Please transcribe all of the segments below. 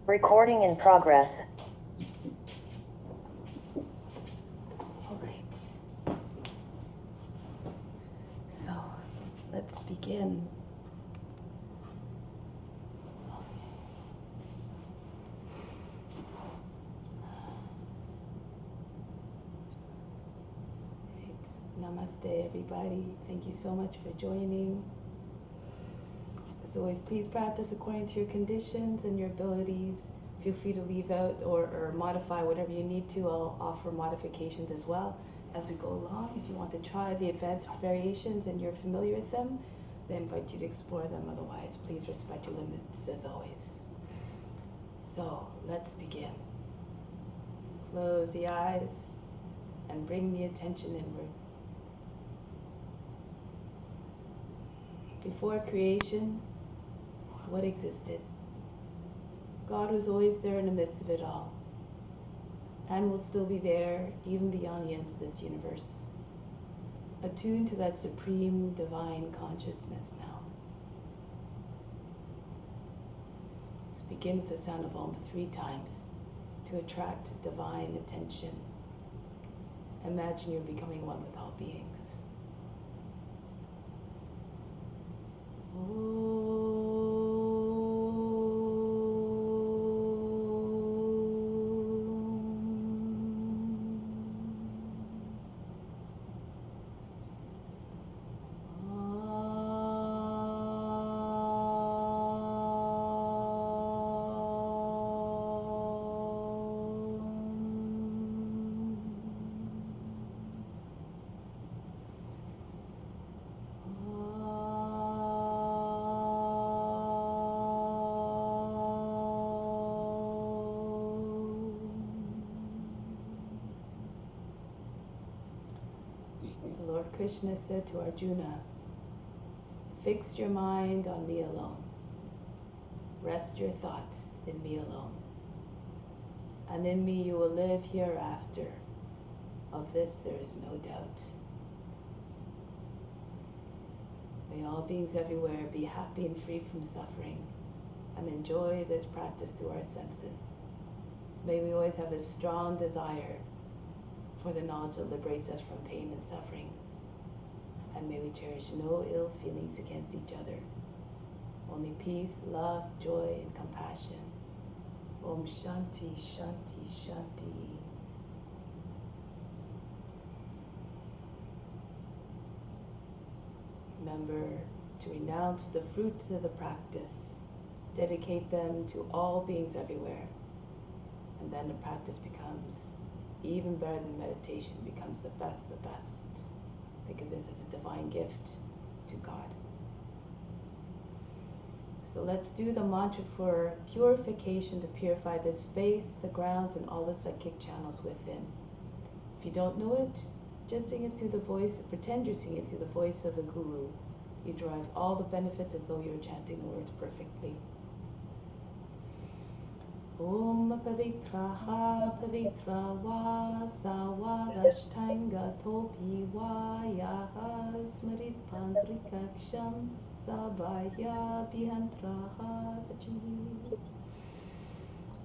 Recording in progress. All right. So, let's begin. Namaste, everybody. Thank you so much for joining. As always, please practice according to your conditions and your abilities. Feel free to leave out or modify whatever you need to. I'll offer modifications as well as we go along. If you want to try the advanced variations and you're familiar with them, then I invite you to explore them. Otherwise, please respect your limits as always. So, let's begin. Close the eyes and bring the attention inward. Before creation, what existed? God was always there in the midst of it all, and will still be there even beyond the ends of this universe, attuned to that supreme divine consciousness now. Let's begin with the sound of Om 3 times to attract divine attention. Imagine you're becoming one with all beings. Lord Krishna said to Arjuna, "Fix your mind on me alone. Rest your thoughts in me alone. And in me you will live hereafter. Of this there is no doubt." May all beings everywhere be happy and free from suffering and enjoy this practice through our senses. May we always have a strong desire for the knowledge that liberates us from pain and suffering. And may we cherish no ill feelings against each other. Only peace, love, joy, and compassion. Om Shanti, Shanti, Shanti. Remember to renounce the fruits of the practice. Dedicate them to all beings everywhere. And then the practice becomes even better than meditation, becomes the best of the best. Think of this as a divine gift to God. So let's do the mantra for purification to purify the space, the grounds, and all the psychic channels within. If you don't know it, just sing it through the voice, pretend you're singing it through the voice of the Guru. You derive all the benefits as though you're chanting the words perfectly. Om Pavitraha Pavitra Va Sawa Vashtanga Topi Va Yaha Smarit Pandrikaksham Sabaya Bihantraha Sachi.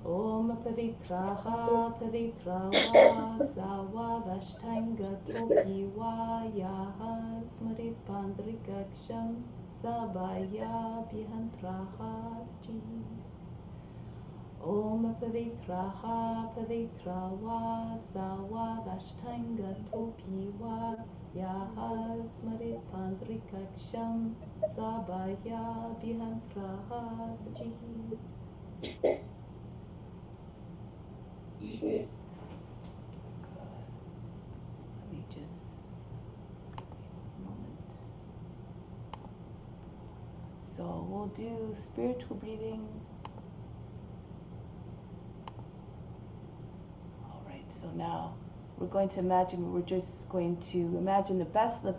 Om Pavitraha Pavitra Va Sawa Vashtanga Topi Va Yaha Smarit Pandrikaksham Sabaya Bihantraha Sachi. Om Pavitraha Pavitra Va Sawa Vashtanga Topi Va Yaha Smarit Pandrikaksham Sabaya Bihantraha Sachi. So let me just a moment. So we'll do spiritual breathing. So now we're going to imagine, we're just going to imagine the best of the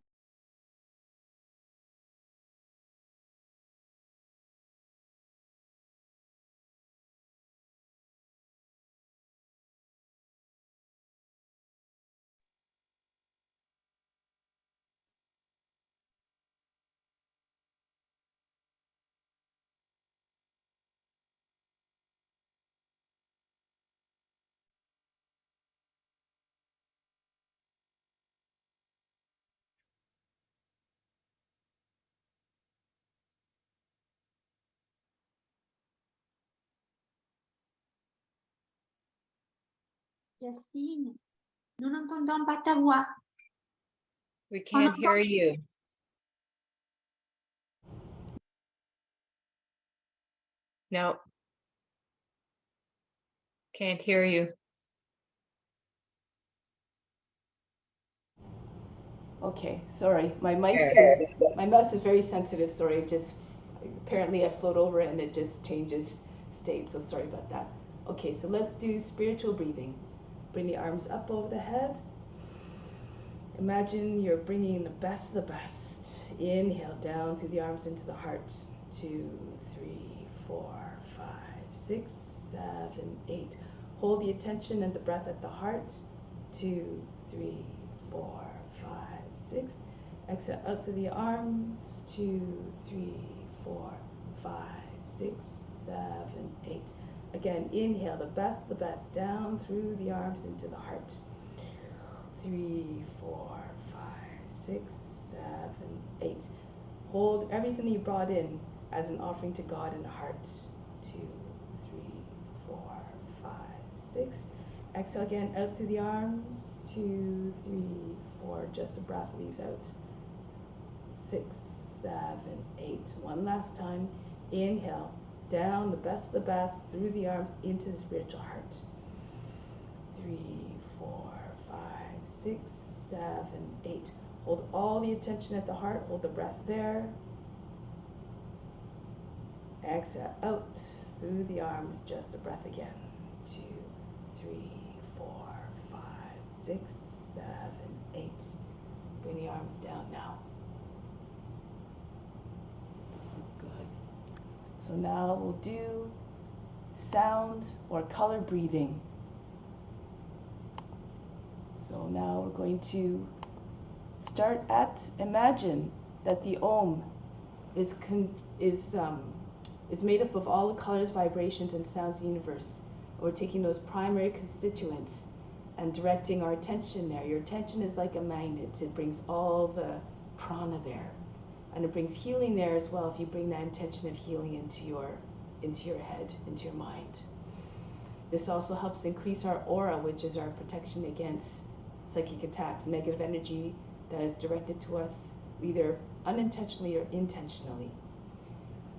Justine, nous n'entendons pas ta voix. We can't hear you. No. Can't hear you. Okay, sorry. My mouse is very sensitive. Sorry, apparently I float over it and it just changes state. So sorry about that. Okay, so let's do spiritual breathing. Bring the arms up over the head. Imagine you're bringing the best of the best. Inhale down through the arms into the heart. 2, 3, 4, 5, 6, 7, 8. Hold the attention and the breath at the heart. 2, 3, 4, 5, 6. Exhale out through the arms. 2, 3, 4, 5, 6, 7, 8. Again, inhale the best down through the arms into the heart. 3, 4, 5, 6, 7, 8. Hold everything you brought in as an offering to God in the heart. 2, 3, 4, 5, 6. Exhale again out through the arms. 2, 3, 4. Just the breath leaves out. 6, 7, 8. One last time. Inhale down the best of the best through the arms into the spiritual heart. 3, 4, 5, 6, 7, 8. Hold all the attention at the heart. Hold the breath there. Exhale out through the arms. Just the breath again. 2, 3, 4, 5, 6, 7, 8. Bring the arms down now. Good. So now we'll do sound or color breathing. So now we're going to start at, imagine that the Om is made up of all the colors, vibrations, and sounds in the universe. We're taking those primary constituents and directing our attention there. Your attention is like a magnet. It brings all the prana there. And it brings healing there as well if you bring that intention of healing into your head, into your mind. This also helps increase our aura, which is our protection against psychic attacks, negative energy that is directed to us either unintentionally or intentionally.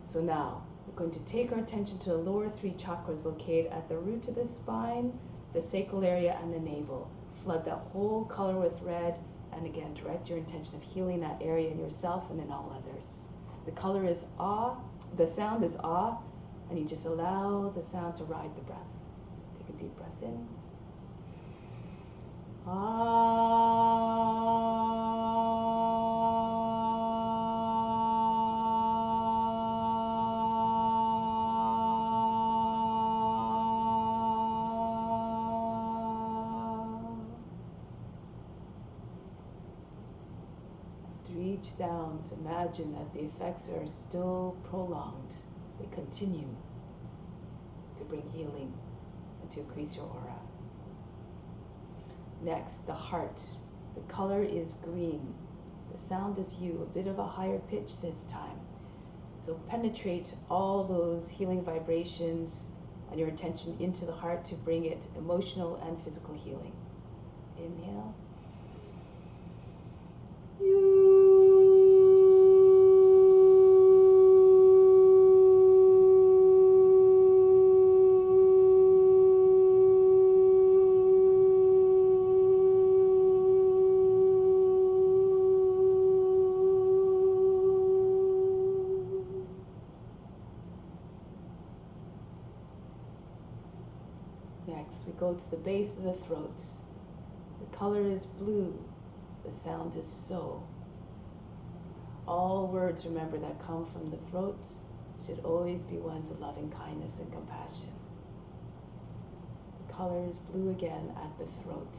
So now we're going to take our attention to the lower 3 chakras located at the root of the spine, the sacral area, and the navel. Flood that whole color with red, and again direct your intention of healing that area in yourself and in all others. The color is Ah, the sound is Ah, and you just allow the sound to ride the breath. Take a deep breath in. After each sound, imagine that the effects are still prolonged. They continue to bring healing and to increase your aura. Next, the heart. The color is green. The sound is you, a bit of a higher pitch this time. So penetrate all those healing vibrations and your attention into the heart to bring it emotional and physical healing. Inhale. Next, we go to the base of the throat. The color is blue. The sound is so. All words, remember, that come from the throat should always be ones of loving kindness and compassion. The color is blue again at the throat.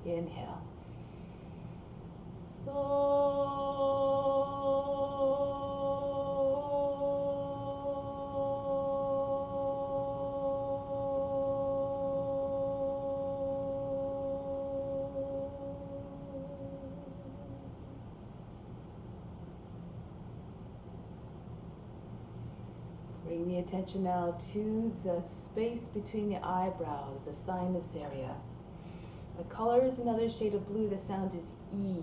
Inhale. So. Bring the attention now to the space between the eyebrows, the sinus area. The color is another shade of blue. The sound is E.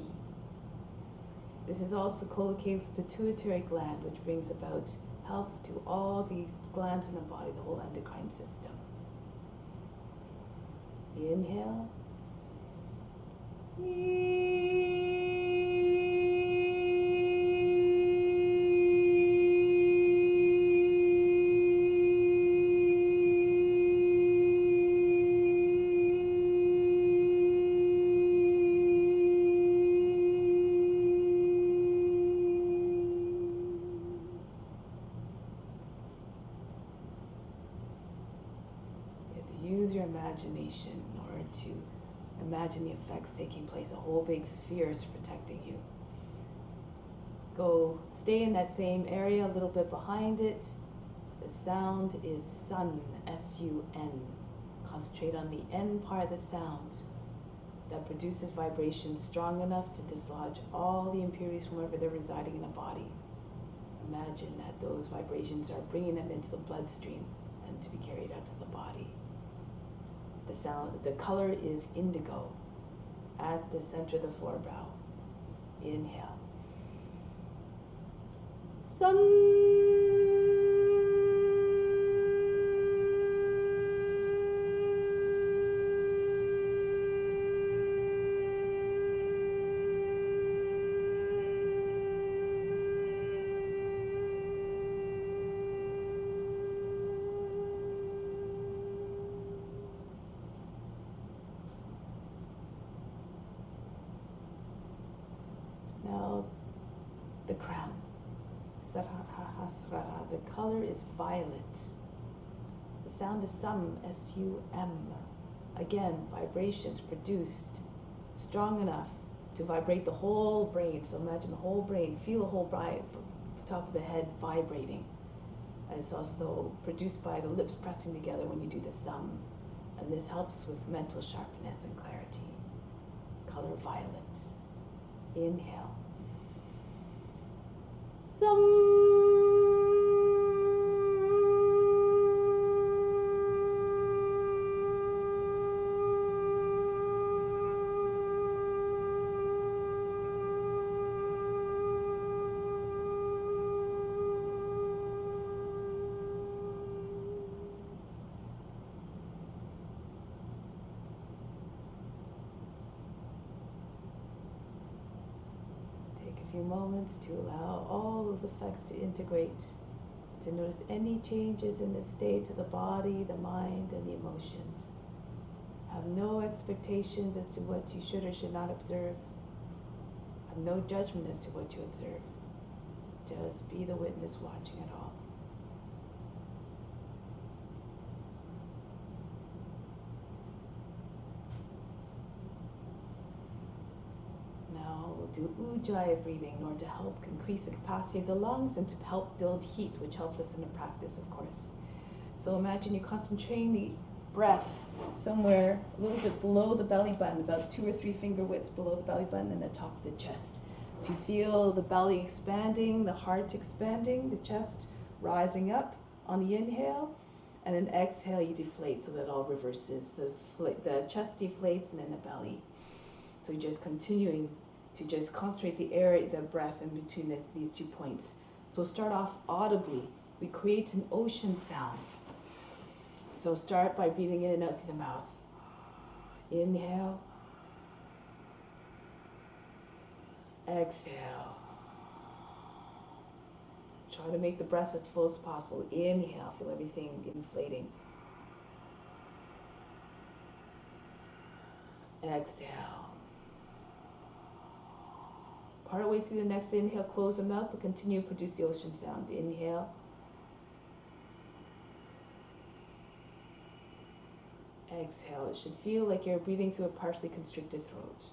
This is also collocated with the pituitary gland, which brings about health to all the glands in the body, the whole endocrine system. Inhale. Use your imagination in order to imagine the effects taking place. A whole big sphere is protecting you. Stay in that same area, a little bit behind it. The sound is sun, S-U-N. Concentrate on the N part of the sound that produces vibrations strong enough to dislodge all the impurities from wherever they're residing in a body. Imagine that those vibrations are bringing them into the bloodstream and to be carried out to the body. The color is indigo at the center of the forebrow. Inhale. Sun. Now, the crown. The color is violet. The sound is sum, S-U-M. Again, vibrations produced strong enough to vibrate the whole brain. So imagine the whole brain, feel the whole brain from the top of the head vibrating. And it's also produced by the lips pressing together when you do the sum. And this helps with mental sharpness and clarity. Color violet. Inhale. Sum. Few moments to allow all those effects to integrate, to notice any changes in the state of the body, the mind, and the emotions. Have no expectations as to what you should or should not observe. Have no judgment as to what you observe. Just be the witness watching it all. Do Ujjayi breathing in order to help increase the capacity of the lungs and to help build heat, which helps us in the practice, of course. So imagine you concentrating the breath somewhere a little bit below the belly button, about 2 or 3 finger widths below the belly button and the top of the chest. So you feel the belly expanding, the heart expanding, the chest rising up on the inhale, and then exhale you deflate so that it all reverses. The chest deflates and then the belly. So you're just continuing to just concentrate the breath in between these 2 points. So start off audibly. We create an ocean sound. So start by breathing in and out through the mouth. Inhale. Exhale. Try to make the breath as full as possible. Inhale, feel everything inflating. Exhale. Partway through the next inhale, close the mouth, but continue to produce the ocean sound. Inhale. Exhale. It should feel like you're breathing through a partially constricted throat.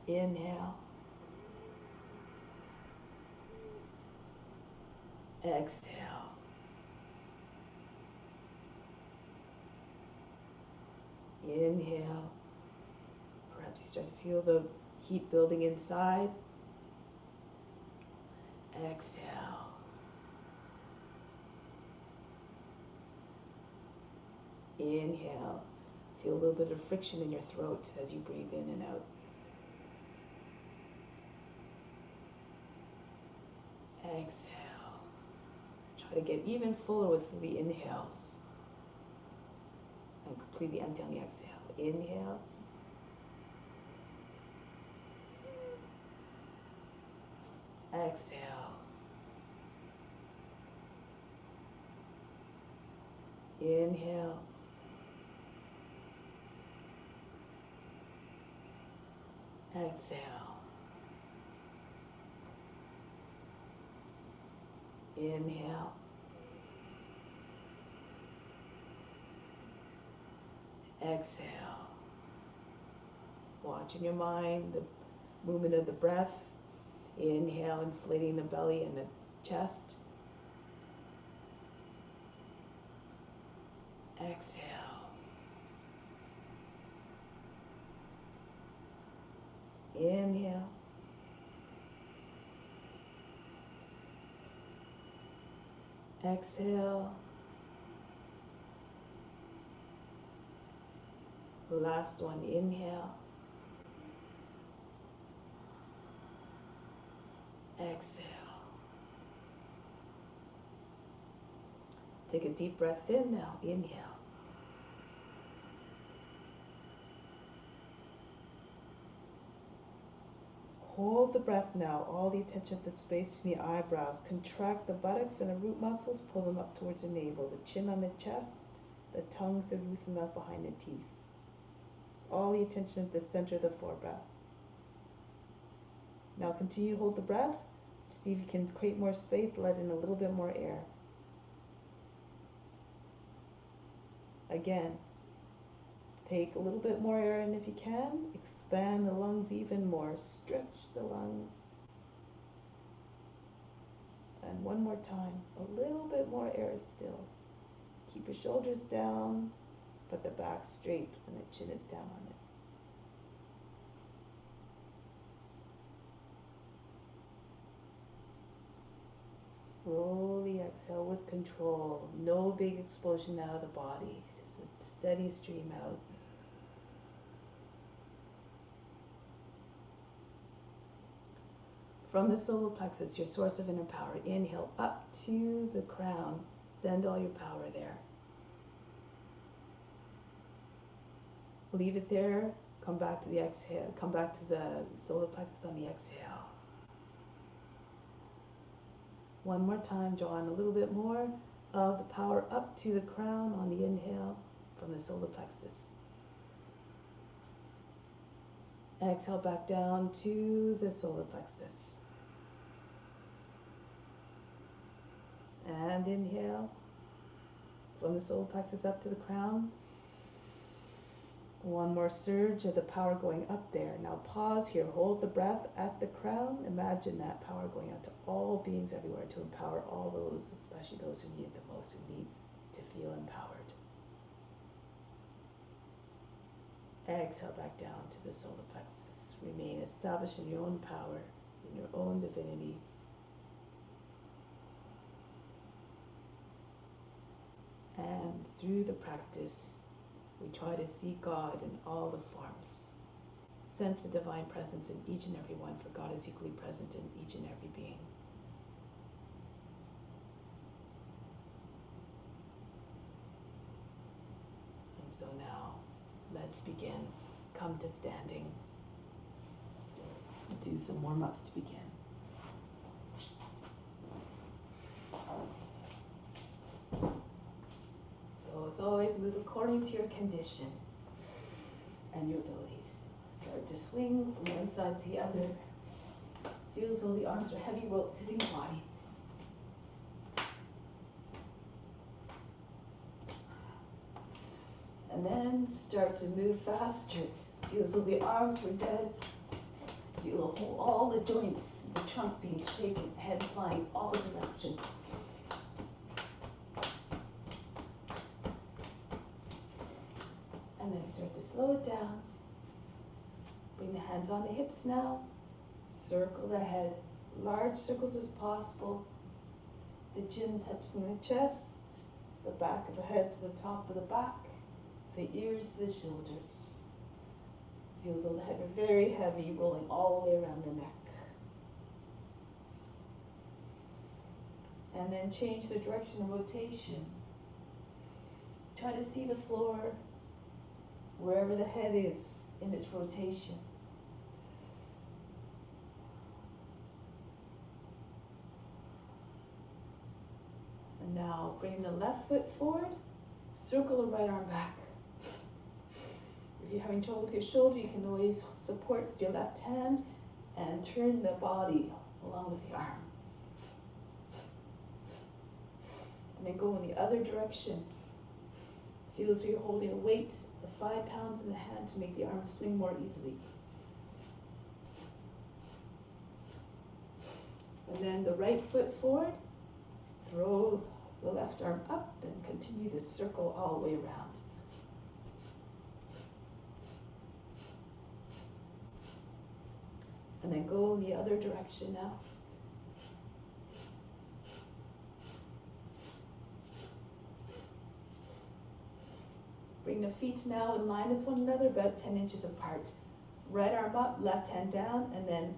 Inhale. Exhale. Inhale. Perhaps you start to feel the heat building inside. Exhale. Inhale. Feel a little bit of friction in your throat as you breathe in and out. Exhale. Try to get even fuller with the inhales. And completely empty on the exhale. Inhale. Exhale. Inhale. Exhale. Inhale. Exhale. Watch in your mind the movement of the breath. Inhale, inflating the belly and the chest. Exhale. Inhale. Exhale. Last one, inhale. Exhale. Take a deep breath in now. Inhale. Hold the breath now. All the attention at the space between the eyebrows. Contract the buttocks and the root muscles. Pull them up towards the navel. The chin on the chest. The tongue through the roof of the mouth behind the teeth. All the attention at the center of the forebreath. Now continue to hold the breath. See if you can create more space. Let in a little bit more air. Again, take a little bit more air in if you can. Expand the lungs even more. Stretch the lungs. And one more time. A little bit more air still. Keep your shoulders down, but the back straight when the chin is down on it. Slowly exhale with control. No big explosion out of the body. Just a steady stream out. From the solar plexus, your source of inner power, inhale up to the crown. Send all your power there. Leave it there. Come back to the exhale. Come back to the solar plexus on the exhale. One more time, draw in a little bit more of the power up to the crown on the inhale from the solar plexus. Exhale back down to the solar plexus. And inhale from the solar plexus up to the crown. One more surge of the power going up there. Now pause here, hold the breath at the crown. Imagine that power going out to all beings everywhere to empower all those, especially those who need it the most, who need to feel empowered. Exhale back down to the solar plexus. Remain established in your own power, in your own divinity. And through the practice, we try to see God in all the forms. Sense the divine presence in each and every one, for God is equally present in each and every being. And so now, let's begin. Come to standing. Do some warm-ups to begin. So as always, move according to your condition and your abilities. Start to swing from one side to the other. Feel as though the arms are heavy ropes hitting the body. And then start to move faster. Feel as though the arms were dead. Feel all the joints, the trunk being shaken, head flying all directions. And then start to slow it down. Bring the hands on the hips now. Circle the head. large circles as possible. The chin touching the chest, the back of the head to the top of the back, the ears to the shoulders. Feels a head very heavy, rolling all the way around the neck. And then change the direction of rotation. Try to see the floor wherever the head is in its rotation. And now bring the left foot forward, circle the right arm back. If you're having trouble with your shoulder, you can always support with your left hand and turn the body along with the arm. And then go in the other direction. Feel as though you're holding a weight of 5 pounds in the hand to make the arm swing more easily. And then the right foot forward, throw the left arm up and continue this circle all the way around. And then go in the other direction now. Bring the feet now in line with one another, about 10 inches apart. Right arm up, left hand down, and then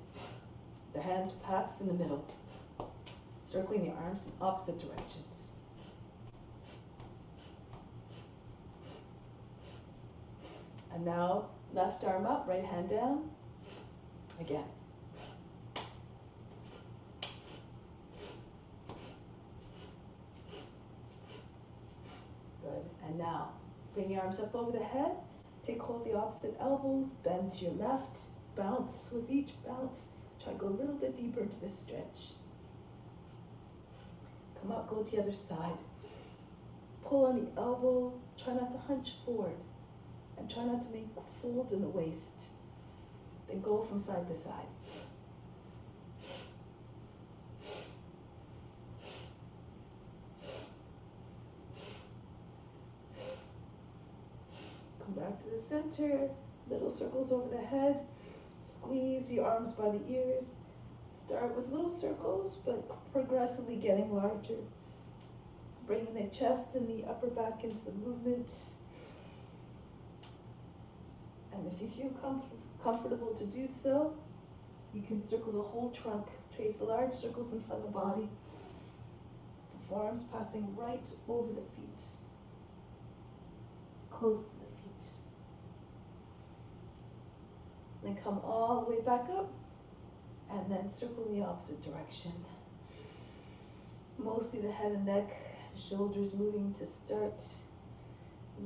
the hands pass in the middle, circling the arms in opposite directions. And now, left arm up, right hand down, again. Good, and now, bring your arms up over the head, take hold of the opposite elbows, bend to your left, bounce with each bounce. Try to go a little bit deeper into this stretch. Come up, go to the other side. Pull on the elbow, try not to hunch forward, and try not to make folds in the waist. Then go from side to side. Come back to the center, little circles over the head. Squeeze your arms by the ears. Start with little circles, but progressively getting larger. Bringing the chest and the upper back into the movement. And if you feel comfortable to do so, you can circle the whole trunk. Trace large circles in front of the body. The forearms passing right over the feet. Close to the feet. Then come all the way back up, and then circle in the opposite direction. Mostly the head and neck, shoulders moving to start.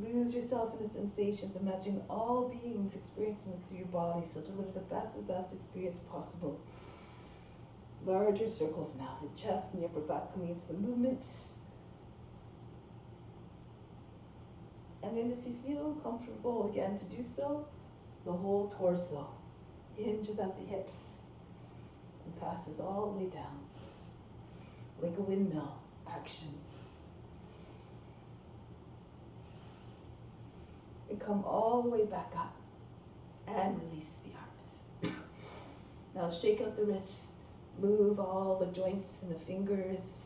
Lose yourself in the sensations, imagining all beings experiencing it through your body, so deliver the best experience possible. Larger circles now, the chest and the upper back coming into the movement. And then if you feel comfortable again to do so, the whole torso hinges at the hips and passes all the way down, like a windmill action. And come all the way back up and release the arms. Now shake out the wrists, move all the joints and the fingers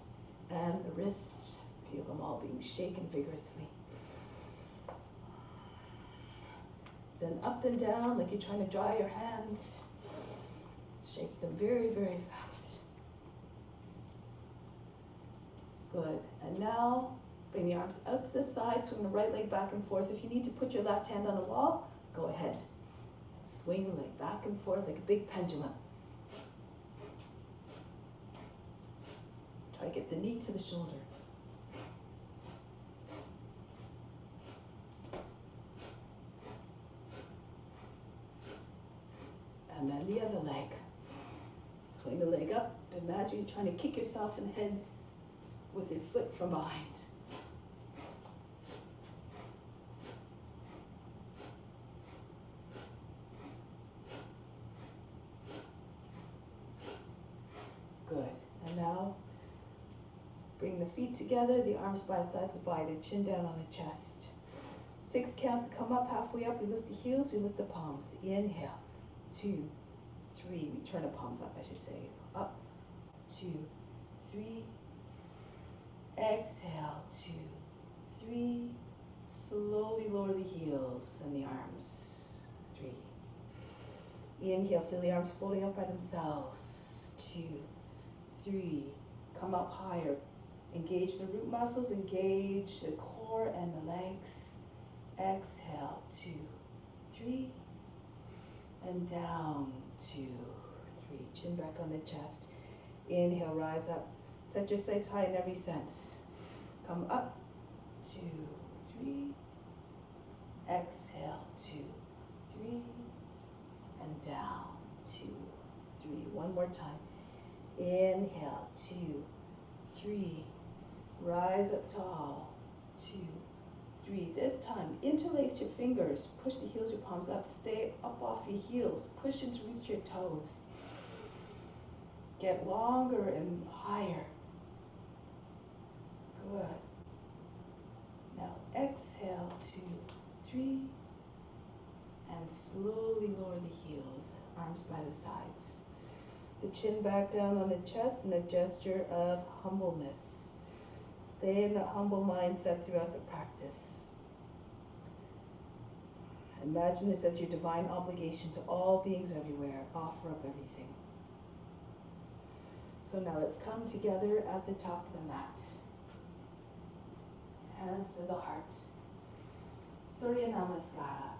and the wrists. Feel them all being shaken vigorously. Then up and down like you're trying to dry your hands. Shake them very, very fast. Good. And now bring the arms out to the side, swing the right leg back and forth. If you need to put your left hand on the wall, go ahead. Swing the leg back and forth like a big pendulum. Try to get the knee to the shoulder. And then the other leg. Swing the leg up. Imagine you're trying to kick yourself in the head with your foot from behind. Good. And now bring the feet together, the arms by the sides of the body, the chin down on the chest. 6 counts, come up halfway up, you lift the heels, you lift the palms. Inhale. 2, 3, we turn the palms up, I should say. Up, 2, 3. Exhale, 2, 3. Slowly lower the heels and the arms. 3. Inhale, feel the arms folding up by themselves. 2, 3. Come up higher. Engage the root muscles, engage the core and the legs. Exhale, 2, 3. And down, 2, 3. Chin back on the chest. Inhale, rise up. Set your sights high in every sense. Come up, 2, 3. Exhale, 2, 3. And down, 2, 3. One more time. Inhale, 2, 3. Rise up tall, 2, 3. This time, interlace your fingers. Push the heels, your palms up. Stay up off your heels. Push into reach your toes. Get longer and higher. Good. Now exhale, 2, 3. And slowly lower the heels, arms by the sides. The chin back down on the chest in a gesture of humbleness. Stay in that humble mindset throughout the practice. Imagine this as your divine obligation to all beings everywhere. Offer up everything. So now let's come together at the top of the mat. Hands to the heart. Surya Namaskar.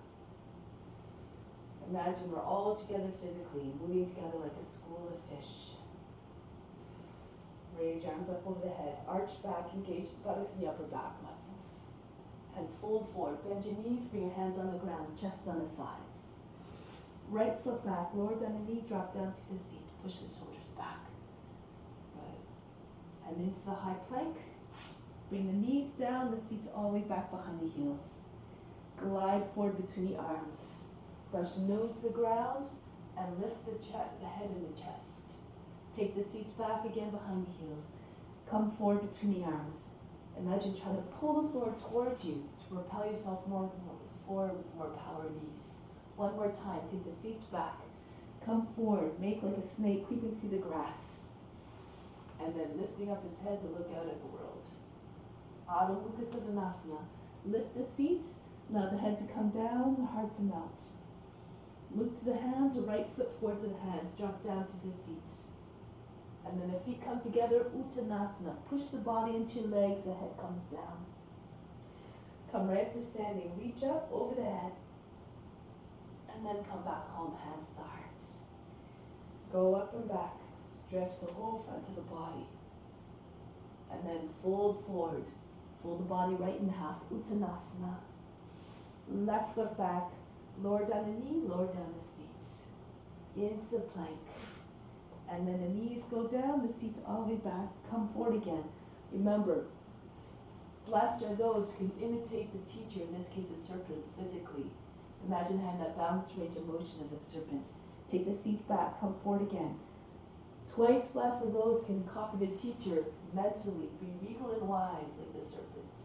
Imagine we're all together physically, moving together like a school of fish. Raise your arms up over the head, arch back, engage the buttocks and the upper back muscles. And fold forward, bend your knees, bring your hands on the ground, chest on the thighs. Right foot back, lower down the knee, drop down to the seat, push the shoulders back. Right. And into the high plank. Bring the knees down, the seat all the way back behind the heels. Glide forward between the arms. Brush the nose to the ground and lift the head and the chest. Take the seats back again behind the heels. Come forward between the arms. Imagine trying to pull the floor towards you to propel yourself more forward with more power and ease. One more time. Take the seats back. Come forward. Make like a snake creeping through the grass. And then lifting up its head to look out at the world. Adho Mukha Savasana. Lift the seats. Allow the head to come down, the heart to melt. Look to the hands, right foot forward to the hands, drop down to the seats. And then the feet come together, Uttanasana. Push the body into your legs, the head comes down. Come right up to standing, reach up over the head. And then come back home, hands to the hearts. Go up and back, stretch the whole front of the body. And then fold forward. Fold the body right in half, Uttanasana. Left foot back. Lower down the knee, lower down the seat. Into the plank. And then the knees go down, the seat all the way back. Come forward again. Remember, blessed are those who can imitate the teacher, in this case the serpent, physically. Imagine having that balanced range of motion of the serpent. Take the seat back, come forward again. Twice blessed are those who can copy the teacher mentally, be regal and wise like the serpent.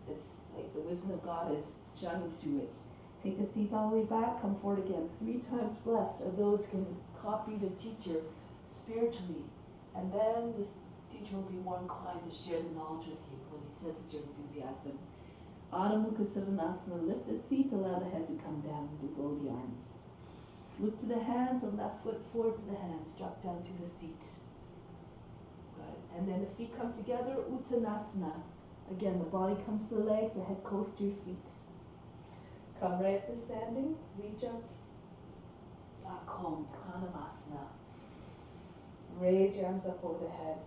It's like the wisdom of God is shining through it. Take the seats all the way back, come forward again. 3 times blessed are those who can copy the teacher spiritually. And then this teacher will be more inclined to share the knowledge with you when he senses your enthusiasm. Adho Mukha Savasana. Lift the seat, allow the head to come down below the arms. Look to the hands, the left foot forward to the hands, drop down to the seat. Good. And then the feet come together, Uttanasana. Again, the body comes to the legs, the head close to your feet. Come right up to standing, reach up, back home, Pranamasana. Raise your arms up over the head.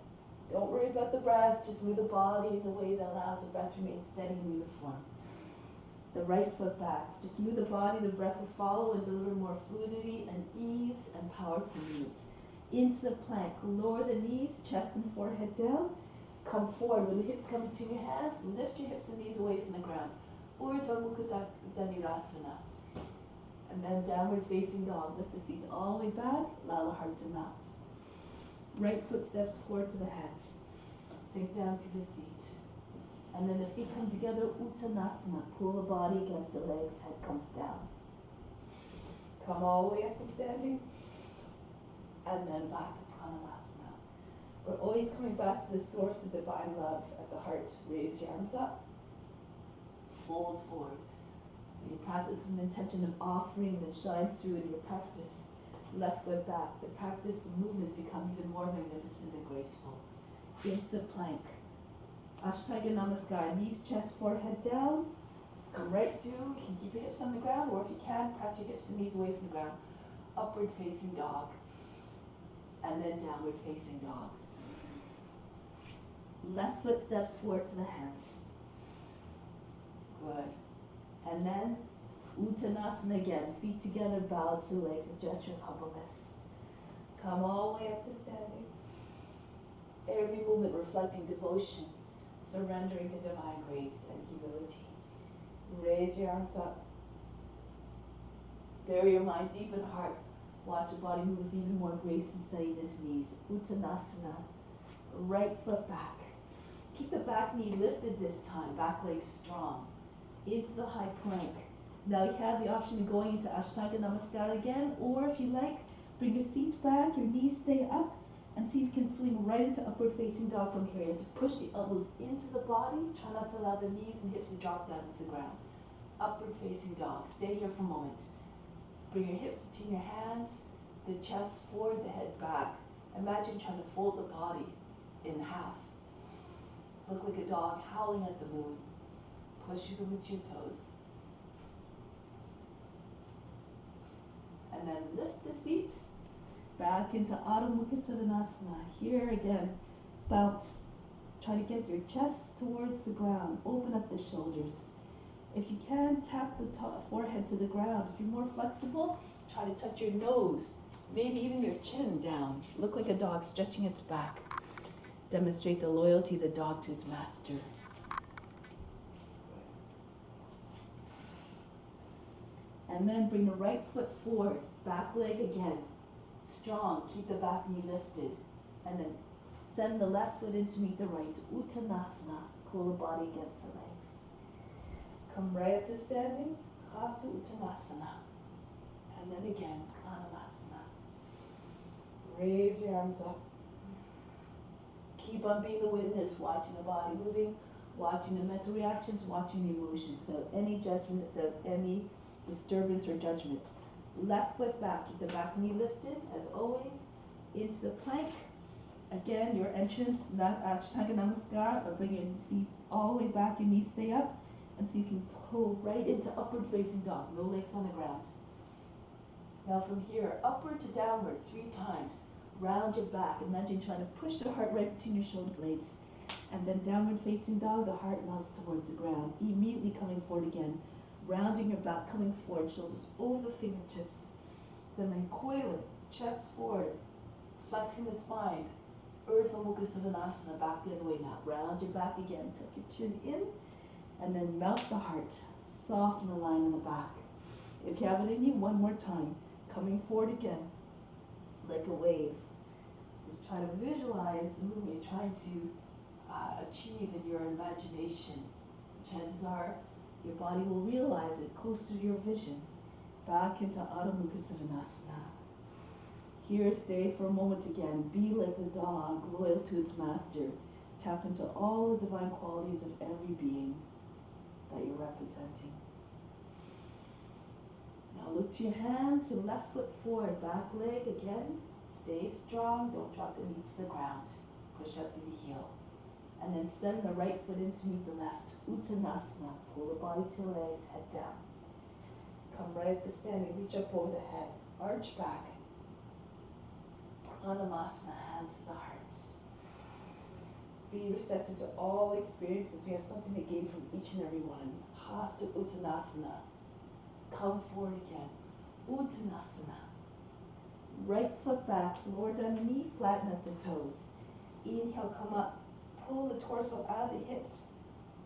Don't worry about the breath, just move the body in a way that allows the breath to remain steady and uniform. The right foot back, just move the body, the breath will follow and deliver more fluidity and ease and power to movements. Into the plank, lower the knees, chest and forehead down. Come forward, when the hips come between your hands, lift your hips and knees away from the ground. Urdhva Mukha Dhanurasana. And then downward facing dog. Lift the seat all the way back, allow the heart to melt. Right foot steps forward to the hands. Sink down to the seat. And then the feet come together, Uttanasana. Pull the body against the legs, head comes down. Come all the way up to standing. And then back to Pranamasana. We're always coming back to the source of divine love at the heart. Raise your arms up, fold forward. And you practice an intention of offering that shines through in your practice. Left foot back. The practice, the movements become even more magnificent and graceful. Into the plank. Ashtanga Namaskar. Knees, chest, forehead down. Come right through. You can keep your hips on the ground, or if you can, press your hips and knees away from the ground. Upward facing dog. And then downward facing dog. Left foot steps forward to the hands. Good. And then Uttanasana again. Feet together, bowed to the legs, a gesture of humbleness. Come all the way up to standing. Every movement reflecting devotion, surrendering to divine grace and humility. Raise your arms up. Bury your mind deep in heart. Watch your body move with even more grace and steadiness. Knees. Uttanasana. Right foot back. Keep the back knee lifted this time. Back leg strong. Into the high plank. Now you have the option of going into Ashtanga Namaskar again, or if you like, bring your seat back, your knees stay up, and see if you can swing right into upward facing dog from here. You have to push the elbows into the body. Try not to allow the knees and hips to drop down to the ground. Upward facing dog. Stay here for a moment. Bring your hips between your hands, the chest forward, the head back. Imagine trying to fold the body in half. Look like a dog howling at the moon. Push through with your toes. And then lift the seat back into Adho Mukha Svanasana. Here again, bounce. Try to get your chest towards the ground. Open up the shoulders. If you can, tap the forehead to the ground. If you're more flexible, try to touch your nose, maybe even your chin down. Look like a dog stretching its back. Demonstrate the loyalty of the dog to his master. And then bring the right foot forward, back leg again. Strong, keep the back knee lifted. And then send the left foot in to meet the right. Uttanasana, pull the body against the legs. Come right up to standing, Hasta Uttanasana. And then again, Pranamasana. Raise your arms up. Keep on being the witness, watching the body moving, watching the mental reactions, watching the emotions, without any judgment, without any disturbance or judgment. Left foot back, keep the back knee lifted, as always, into the plank. Again, your entrance, not Ashtanga Namaskar, or bring your seat all the way back, your knees stay up, and so you can pull right into upward facing dog, no legs on the ground. Now from here, upward to downward 3 times. Round your back. Imagine trying to push the heart right between your shoulder blades. And then downward facing dog, the heart nods towards the ground. Immediately coming forward again. Rounding your back, coming forward, shoulders over the fingertips. Then coiling, chest forward, flexing the spine. Urdhva Mukha Svanasana, back the other way now. Round your back again, tuck your chin in, and then melt the heart. Soften the line in the back. If you have it in you, one more time. Coming forward again, like a wave. Just try to visualize the movement you're trying to achieve in your imagination. Chances are your body will realize it close to your vision. Back into Adho Mukha Svanasana. Here, stay for a moment again. Be like a dog, loyal to its master. Tap into all the divine qualities of every being that you're representing. Now look to your hands, so left foot forward, back leg again. Stay strong, don't drop the knee to the ground. Push up to the heel. And then send the right foot in to meet the left. Uttanasana, pull the body to the legs, head down. Come right up to standing, reach up over the head. Arch back. Pranamasana, hands to the heart. Be receptive to all experiences. We have something to gain from each and every one. Hasta Uttanasana. Come forward again. Uttanasana. Right foot back, lower down the knee, flatten at the toes. Inhale, come up. Pull the torso out of the hips.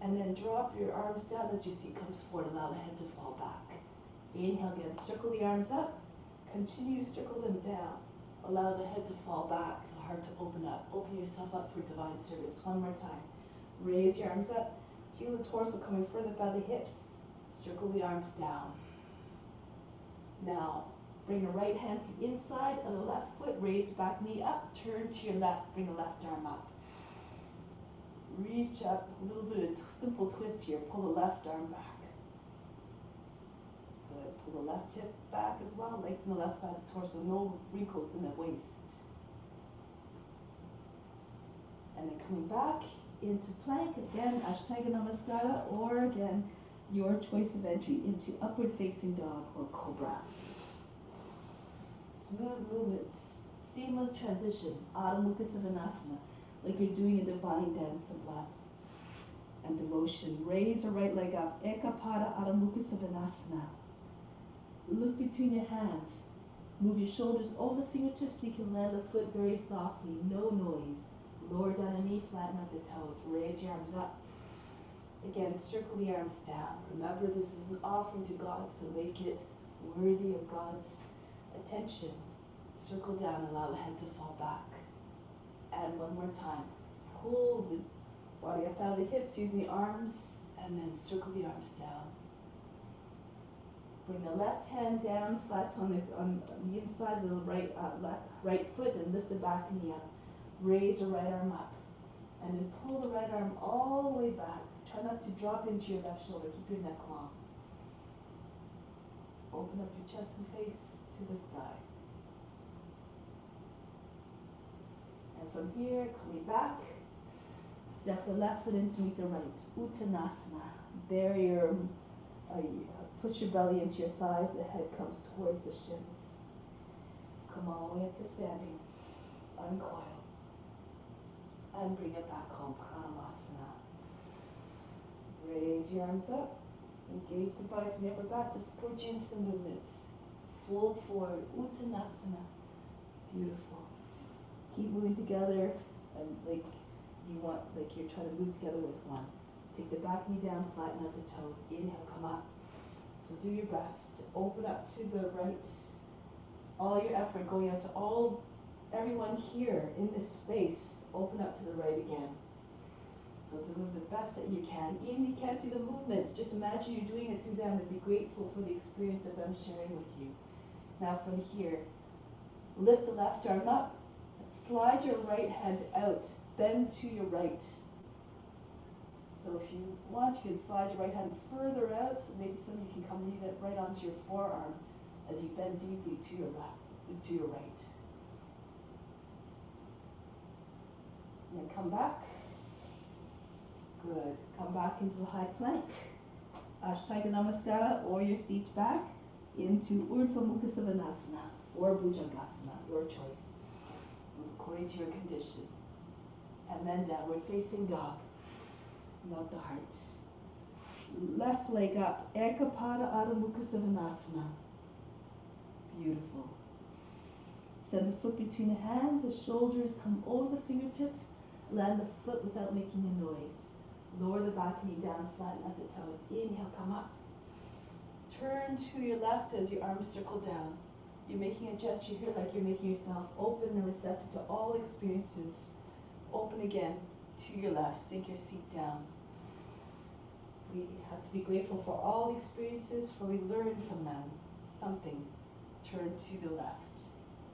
And then drop your arms down as your seat comes forward. Allow the head to fall back. Inhale again. Circle the arms up. Continue to circle them down. Allow the head to fall back, the heart to open up. Open yourself up for divine service. One more time. Raise your arms up. Feel the torso coming further by the hips. Circle the arms down. Now, Bring a right hand to the inside of the left foot, raise back knee up, turn to your left, bring the left arm up. Reach up, a little bit of simple twist here, pull the left arm back. Good, pull the left hip back as well, lengthen the left side of the torso, no wrinkles in the waist. And then coming back into plank, again, Ashtanga Namaskara, or again, your choice of entry into upward facing dog or cobra. Smooth movements, seamless transition, Adho Mukha Savasana, like you're doing a divine dance of love and devotion. Raise the right leg up, Ekapada Adho Mukha Savasana. Look between your hands, move your shoulders over the fingertips so you can land the foot very softly, no noise. Lower down the knee, flatten out the toes, raise your arms up. Again, circle the arms down. Remember, this is an offering to God, so make it worthy of God's attention. Circle down, allow the head to fall back. And one more time, pull the body up out of the hips using the arms, and then circle the arms down. Bring the left hand down flat on the inside of the right foot, and lift the back knee up. Raise the right arm up, and then pull the right arm all the way back. Try not to drop into your left shoulder. Keep your neck long. Open up your chest and face to the sky. And from here, coming back, step the left foot in to meet the right. Uttanasana. Push your belly into your thighs. The head comes towards the shins. Come all the way up to standing. Uncoil. And bring it back home, Pranamasana. Raise your arms up. Engage the buttocks and upper back to support you into the movements. Fold forward, Uttanasana. Beautiful. Keep moving together, and like you're trying to move together with one. Take the back knee down, flatten out the toes. Inhale, come up. So do your best. Open up to the right. All your effort going out to everyone here in this space. Open up to the right again. So to move the best that you can. Even if you can't do the movements, just imagine you're doing it through them and be grateful for the experience that I'm sharing with you. Now from here, lift the left arm up. Slide your right hand out. Bend to your right. So if you want, you can slide your right hand further out. So maybe some of you can come right onto your forearm as you bend deeply to your left, to your right. And then come back. Good. Come back into the high plank. Ashtanga Namaskara, or your seat back into Urdhva Mukha Savasana or Bhujangasana, your choice, according to your condition. And then downward facing dog. Melt the heart. Left leg up. Ekapada Adho Mukha Savasana. Beautiful. Send the foot between the hands. The shoulders come over the fingertips. Land the foot without making a noise. Lower the back knee down, flatten at the toes. Inhale, come up. Turn to your left as your arms circle down. You're making a gesture here like you're making yourself open and receptive to all experiences. Open again to your left. Sink your seat down. We have to be grateful for all experiences, for we learn from them something. Turn to the left.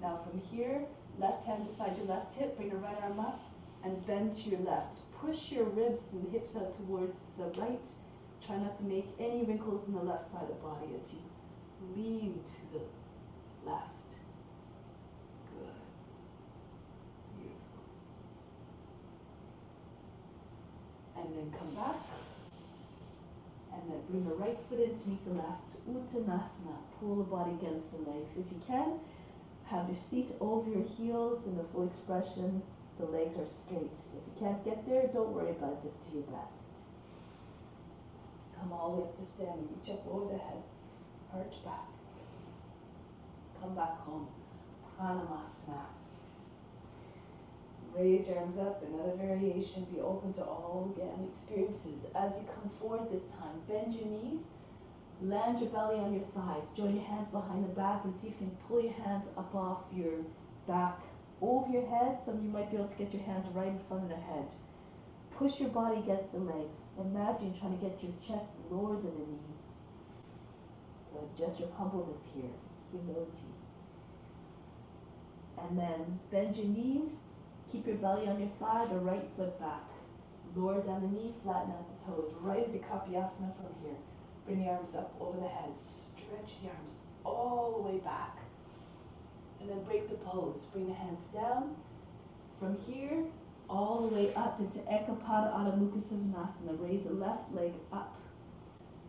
Now from here, left hand beside your left hip, bring the right arm up and bend to your left. Push your ribs and hips out towards the right. Try not to make any wrinkles in the left side of the body as you lean to the left. Good. Beautiful. And then come back. And then bring the right foot in to meet the left. Uttanasana. Pull the body against the legs. If you can, have your seat over your heels in the full expression. The legs are straight. If you can't get there, don't worry about it. Just do your best. Come all the way up to standing. Reach up over the head. Arch back. Come back home. Pranamasana. Raise your arms up. Another variation. Be open to all again experiences. As you come forward this time, bend your knees. Land your belly on your thighs. Join your hands behind the back and see if you can pull your hands up off your back over your head. Some of you might be able to get your hands right in front of the head. Push your body against the legs. Imagine trying to get your chest lower than the knees. A gesture of humbleness here. Humility. And then bend your knees, keep your belly on your thigh, the right foot back. Lower down the knee, flatten out the toes, right into Kapyasana from here. Bring the arms up over the head, stretch the arms all the way back. And then break the pose, bring the hands down. From here, all the way up into Ekapada Adho Mukha Savasana. Raise the left leg up.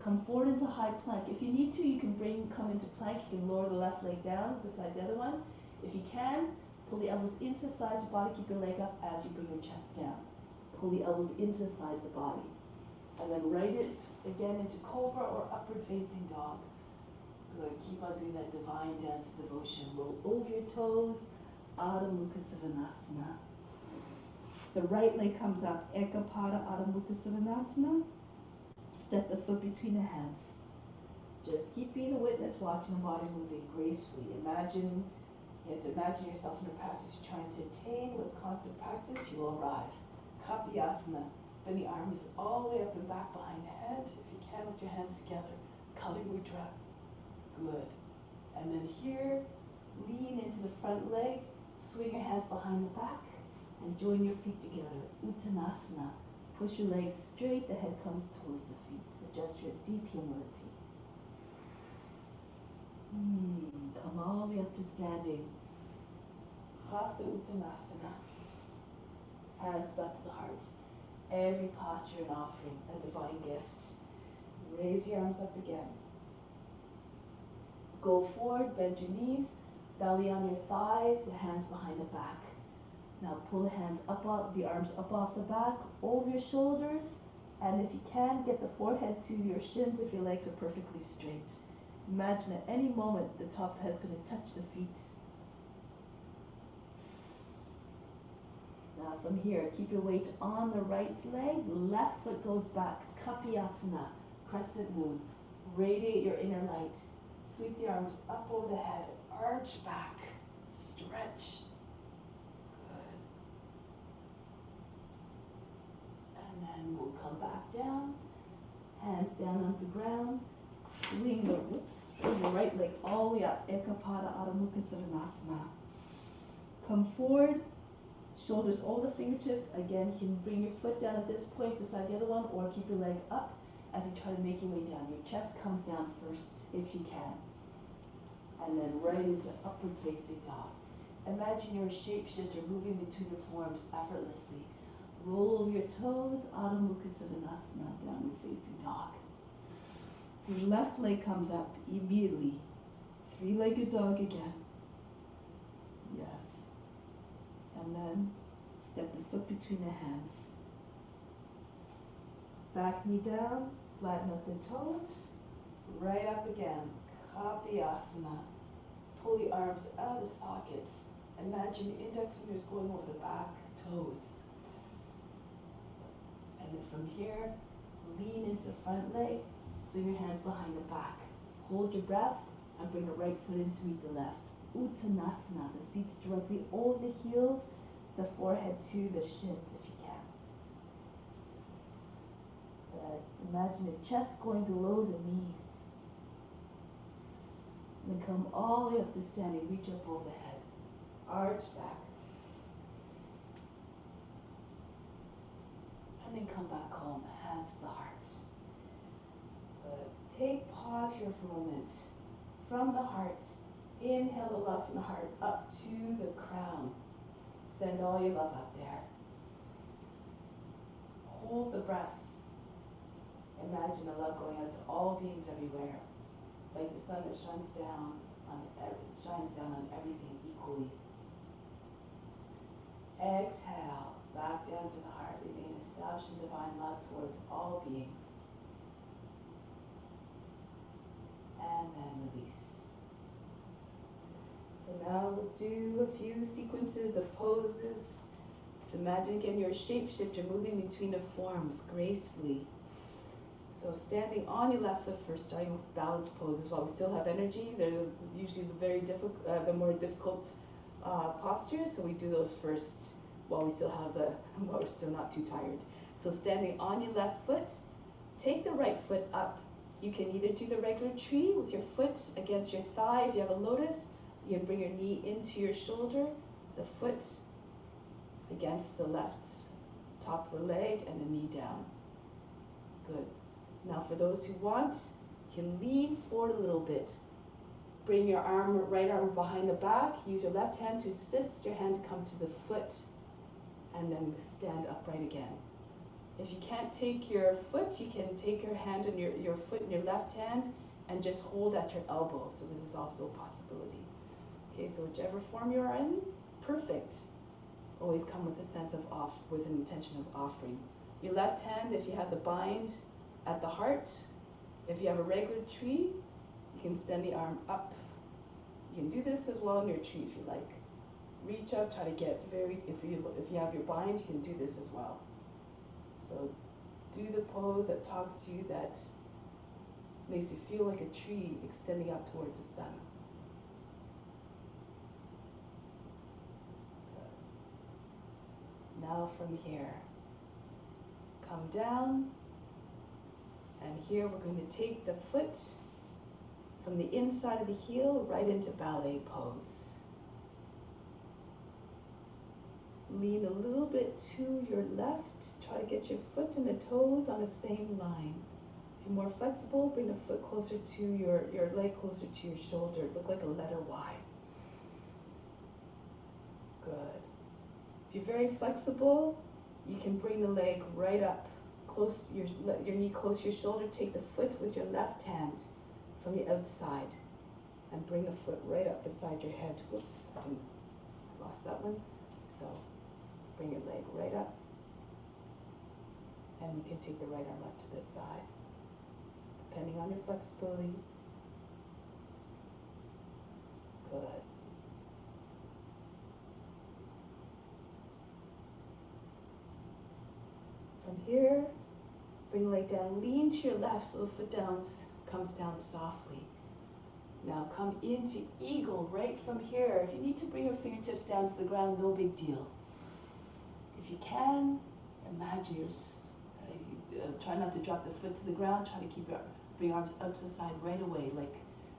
Come forward into high plank. If you need to, you can come into plank. You can lower the left leg down beside the other one. If you can, pull the elbows into the sides of the body. Keep your leg up as you bring your chest down. Pull the elbows into the sides of the body. And then right it again into Cobra or upward facing dog. Good. Keep on doing that divine dance devotion. Roll over your toes. Adho Mukha Savasana. The right leg comes up. Ekapada Adho Mukha Savasana. Step the foot between the hands. Just keep being a witness, watching the body moving gracefully. You have to imagine yourself in a practice you're trying to attain. With constant practice, you will arrive. Kapyasana. Bend the arms all the way up and back behind the head. If you can, with your hands together. Kali Mudra. Good. And then here, lean into the front leg. Swing your hands behind the back. And join your feet together. Uttanasana. Push your legs straight. The head comes towards the feet. A gesture of deep humility. Come all the way up to standing. Hasta Uttanasana. Hands back to the heart. Every posture an offering, a divine gift. Raise your arms up again. Go forward, bend your knees, belly on your thighs, the hands behind the back. Now pull the hands up, the arms up off the back, over your shoulders, and if you can, get the forehead to your shins if your legs are perfectly straight. Imagine at any moment the top of the head is going to touch the feet. Now from here, keep your weight on the right leg, left foot goes back, Kapyasana, crescent moon. Radiate your inner light. Sweep the arms up over the head, arch back, stretch. Good. And then we'll come back down, hands down onto the ground. Swing the right leg all the way up, Ekapada Adho Mukha Savasana. Come forward. Shoulders over the fingertips. Again, you can bring your foot down at this point beside the other one, or keep your leg up as you try to make your way down. Your chest comes down first, if you can. And then right into upward facing dog. Imagine you're a shapeshifter moving between your forms effortlessly. Roll over your toes, Adho Mukha Savasana, downward facing dog. Your left leg comes up immediately. Three-legged dog again. Yes. And then step the foot between the hands. Back knee down, flatten out the toes. Right up again, Kapyasana. Pull the arms out of the sockets. Imagine the index fingers going over the back toes. And then from here, lean into the front leg. Swing your hands behind the back. Hold your breath and bring the right foot in to meet the left. Uttanasana, the seat directly over the heels, the forehead to the shins if you can. Imagine the chest going below the knees. And then come all the way up to standing, reach up over the head. Arch back. And then come back home, hands to the heart. Take pause here for a moment. From the heart, inhale the love from the heart up to the crown. Send all your love up there. Hold the breath. Imagine the love going out to all beings everywhere, like the sun that shines down on everything equally. Exhale, back down to the heart. Remain established in divine love towards all beings. And then release. So now we'll do a few sequences of poses. So imagine again you're a shapeshifter moving between the forms gracefully. So standing on your left foot first, starting with balance poses while we still have energy. They're usually the more difficult postures, so we do those first while we're still not too tired. So standing on your left foot, take the right foot up. You can either do the regular tree with your foot against your thigh if you have a lotus. You can bring your knee into your shoulder, the foot against the left top of the leg, and the knee down. Good. Now for those who want, you can lean forward a little bit. Bring your right arm behind the back. Use your left hand to assist your hand to come to the foot, and then stand upright again. If you can't take your foot, you can take your hand and your foot in your left hand and just hold at your elbow. So this is also a possibility. Okay, so whichever form you're in, perfect. Always come with a sense of with an intention of offering. Your left hand, if you have the bind at the heart, if you have a regular tree, you can extend the arm up. You can do this as well in your tree if you like. Reach up, try to get if you have your bind, you can do this as well. So do the pose that talks to you, that makes you feel like a tree extending up towards the sun. Good. Now from here, come down, and here we're going to take the foot from the inside of the heel right into ballet pose. Lean a little bit to your left. Try to get your foot and the toes on the same line. If you're more flexible, bring the foot closer to your leg closer to your shoulder. Look like a letter Y. Good. If you're very flexible, you can bring the leg right up, close your knee close to your shoulder. Take the foot with your left hand from the outside and bring the foot right up beside your head. Whoops, I lost that one. So bring your leg right up, and you can take the right arm up to the side, depending on your flexibility. Good. From here, bring the leg down, lean to your left so the foot comes down softly. Now come into eagle right from here. If you need to bring your fingertips down to the ground, no big deal. If you can, imagine try not to drop the foot to the ground. Try to bring arms up to the side right away, like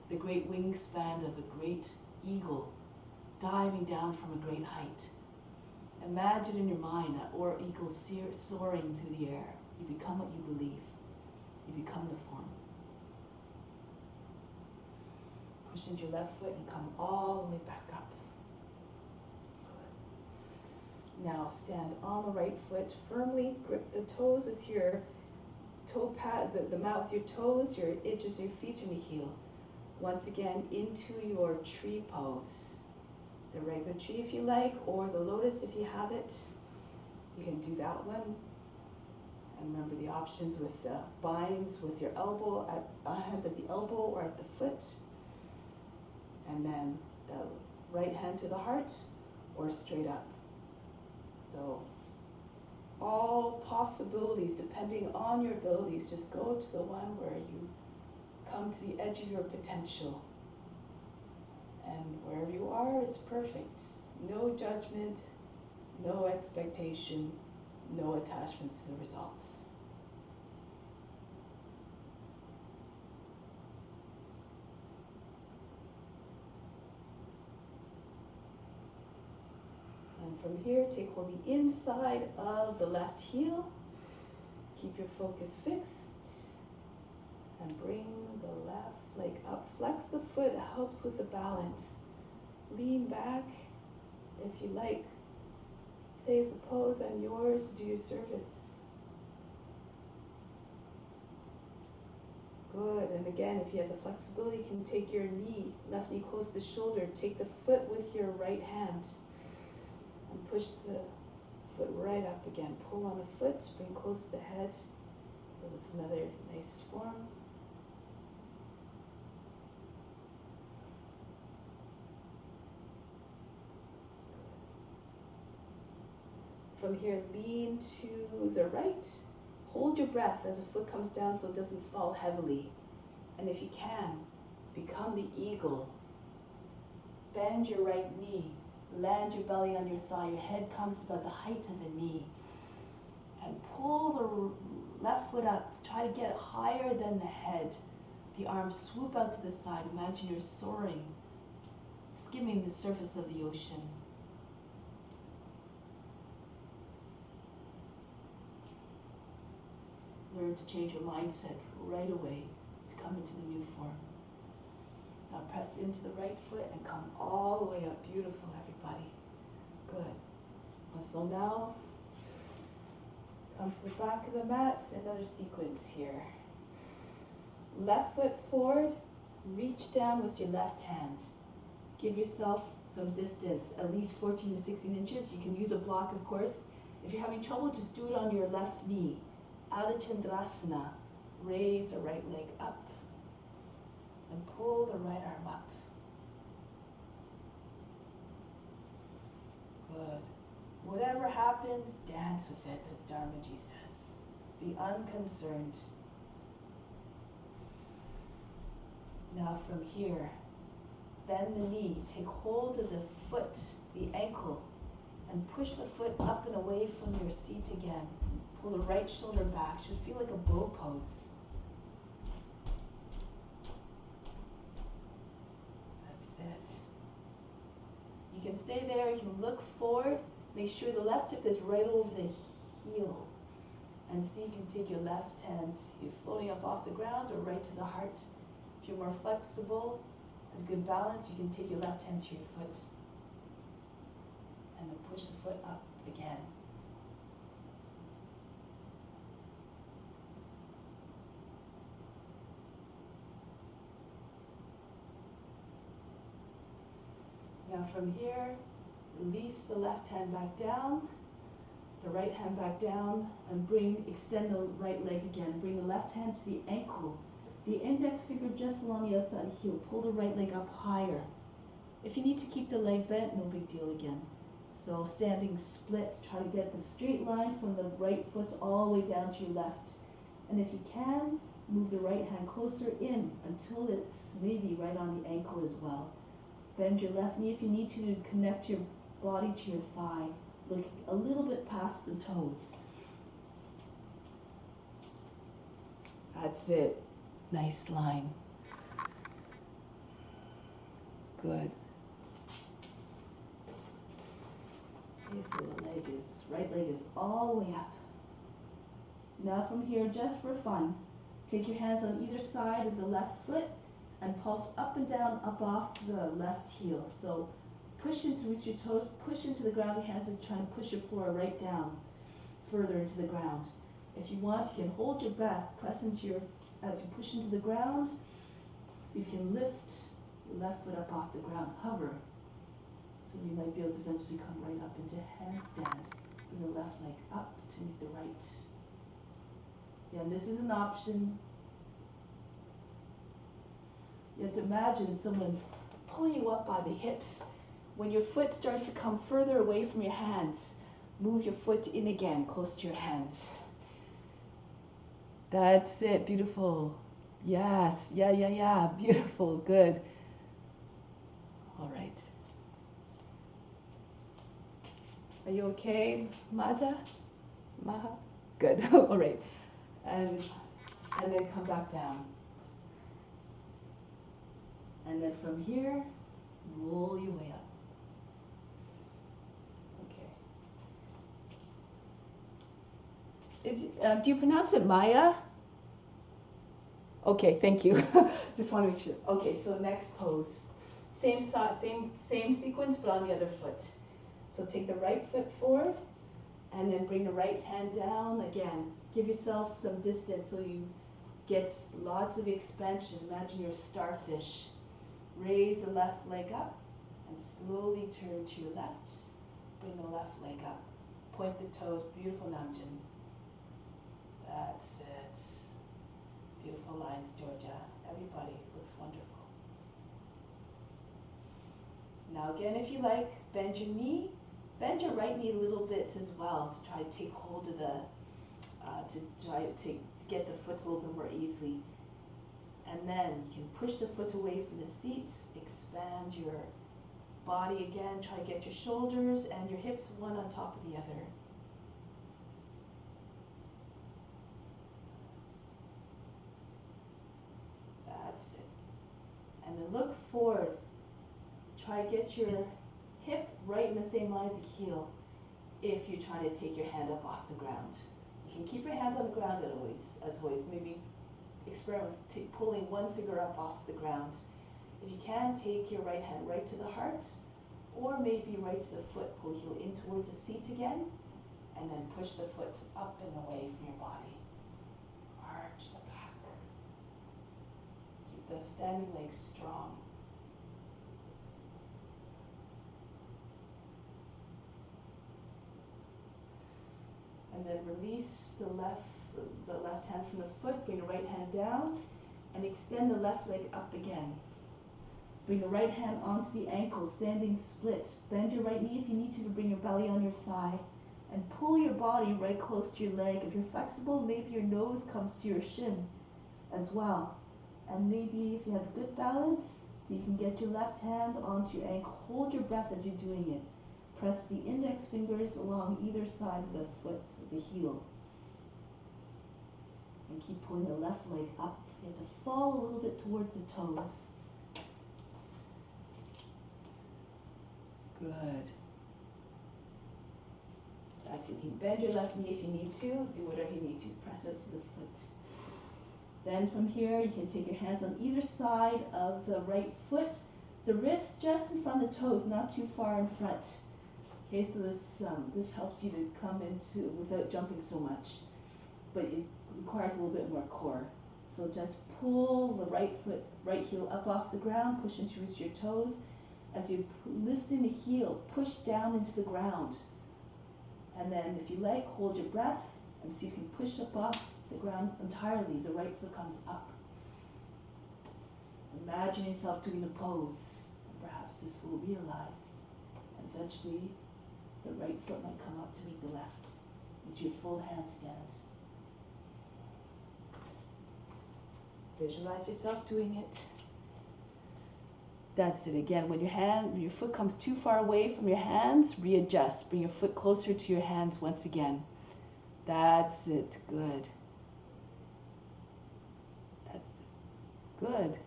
the great wingspan of a great eagle diving down from a great height. Imagine in your mind that eagle soaring through the air. You become what you believe. You become the form. Push into your left foot and come all the way back up. Now stand on the right foot, firmly grip the toes as your toe pad, the mat with your toes, your edges of your feet and your heel. Once again, into your tree pose. The regular tree if you like, or the lotus if you have it. You can do that one. And remember the options with binds with your elbow, hand at the elbow or at the foot. And then the right hand to the heart or straight up. So all possibilities depending on your abilities. Just go to the one where you come to the edge of your potential. And wherever you are, it's perfect. No judgment, no expectation, no attachments to the results. And from here, take hold of the inside of the left heel. Keep your focus fixed. And bring the left leg up. Flex the foot, it helps with the balance. Lean back if you like. Save the pose on yours to do your service. Good, and again, if you have the flexibility, you can take your left knee close to the shoulder. Take the foot with your right hand and push the foot right up again. Pull on the foot, bring close to the head. So this is another nice form. From here, lean to the right. Hold your breath as the foot comes down so it doesn't fall heavily. And if you can, become the eagle. Bend your right knee. Land your belly on your thigh. Your head comes about the height of the knee. And pull the left foot up. Try to get it higher than the head. The arms swoop out to the side. Imagine you're soaring skimming the surface of the ocean. Learn to change your mindset right away to come into the new form. Now press into the right foot and come all the way up. Beautiful, everybody. Good. And so now, come to the back of the mat. Another sequence here. Left foot forward. Reach down with your left hand. Give yourself some distance, at least 14 to 16 inches. You can use a block, of course. If you're having trouble, just do it on your left knee. Adho Chandrasana. Raise the right leg up. And pull the right arm up. Good. Whatever happens, dance with it, as Dharmaji says. Be unconcerned. Now from here, bend the knee, take hold of the foot, the ankle, and push the foot up and away from your seat again. Pull the right shoulder back. Should feel like a bow pose. It. You can stay there, you can look forward, make sure the left hip is right over the heel, and see if you can take your left hand, you're floating up off the ground or right to the heart. If you're more flexible, have good balance, you can take your left hand to your foot, and then push the foot up again. Now from here, release the left hand back down, the right hand back down, and extend the right leg again. Bring the left hand to the ankle, the index finger just along the outside heel. Pull the right leg up higher. If you need to keep the leg bent, no big deal again. So standing split, try to get the straight line from the right foot all the way down to your left. And if you can, move the right hand closer in until it's maybe right on the ankle as well. Bend your left knee if you need to connect your body to your thigh. Look a little bit past the toes. That's it. Nice line. Good. Okay, so the right leg is all the way up. Now from here, just for fun, take your hands on either side of the left foot and pulse up and down, up off the left heel. So push into with your toes, push into the ground, your hands and try and push your floor right down, further into the ground. If you want, you can hold your breath, press into as you push into the ground, see if you can lift your left foot up off the ground, hover. So you might be able to eventually come right up into handstand. Bring the left leg up to meet the right. Again, this is an option. You have to imagine someone's pulling you up by the hips. When your foot starts to come further away from your hands, move your foot in again, close to your hands. That's it, beautiful. Yes, yeah, beautiful, good. All right. Are you okay, Maha? Good, all right. And then come back down. And then from here, roll your way up. Okay. Do you pronounce it Maya? Okay, thank you. Just want to make sure. Okay, so next pose. Same sequence, but on the other foot. So take the right foot forward, and then bring the right hand down again. Give yourself some distance so you get lots of expansion. Imagine you're a starfish. Raise the left leg up and slowly turn to your left. Bring the left leg up. Point the toes. Beautiful Namjan. That's it. Beautiful lines, Georgia. Everybody looks wonderful. Now again, if you like, bend your knee. Bend your right knee a little bit as well to try to take hold of get the foot a little bit more easily. And then you can push the foot away from the seat, expand your body again, try to get your shoulders and your hips one on top of the other. That's it. And then look forward. try to get your hip right in the same line as the heel if you're trying to take your hand up off the ground. You can keep your hand on the ground as always. Maybe experiment with pulling one finger up off the ground. If you can, take your right hand right to the heart, or maybe right to the foot. Pull heel in towards the seat again, and then push the foot up and away from your body. Arch the back. Keep the standing legs strong. And then release the left hand from the foot, bring the right hand down, and extend the left leg up again. Bring the right hand onto the ankle, standing split. Bend your right knee if you need to bring your belly on your thigh. And pull your body right close to your leg. If you're flexible, maybe your nose comes to your shin as well. And maybe if you have good balance, so you can get your left hand onto your ankle. Hold your breath as you're doing it. Press the index fingers along either side of the foot, the heel. And keep pulling the left leg up. You have to fall a little bit towards the toes. Good. That's it. You can bend your left knee if you need to. Do whatever you need to. Press up to the foot. Then from here, you can take your hands on either side of the right foot. The wrist just in front of the toes, not too far in front. Okay, so this helps you to come into without jumping so much, but it requires a little bit more core. So just pull the right heel up off the ground, push into your toes. As you lift in the heel, push down into the ground. And then if you like, hold your breath and see if you can push up off the ground entirely. The right foot comes up. Imagine yourself doing a pose. And perhaps this will realize. And eventually, the right foot might come up to meet the left into your full handstand. Visualize yourself doing it. That's it. Again, when your foot comes too far away from your hands, readjust. Bring your foot closer to your hands once again. That's it. Good. That's it. Good.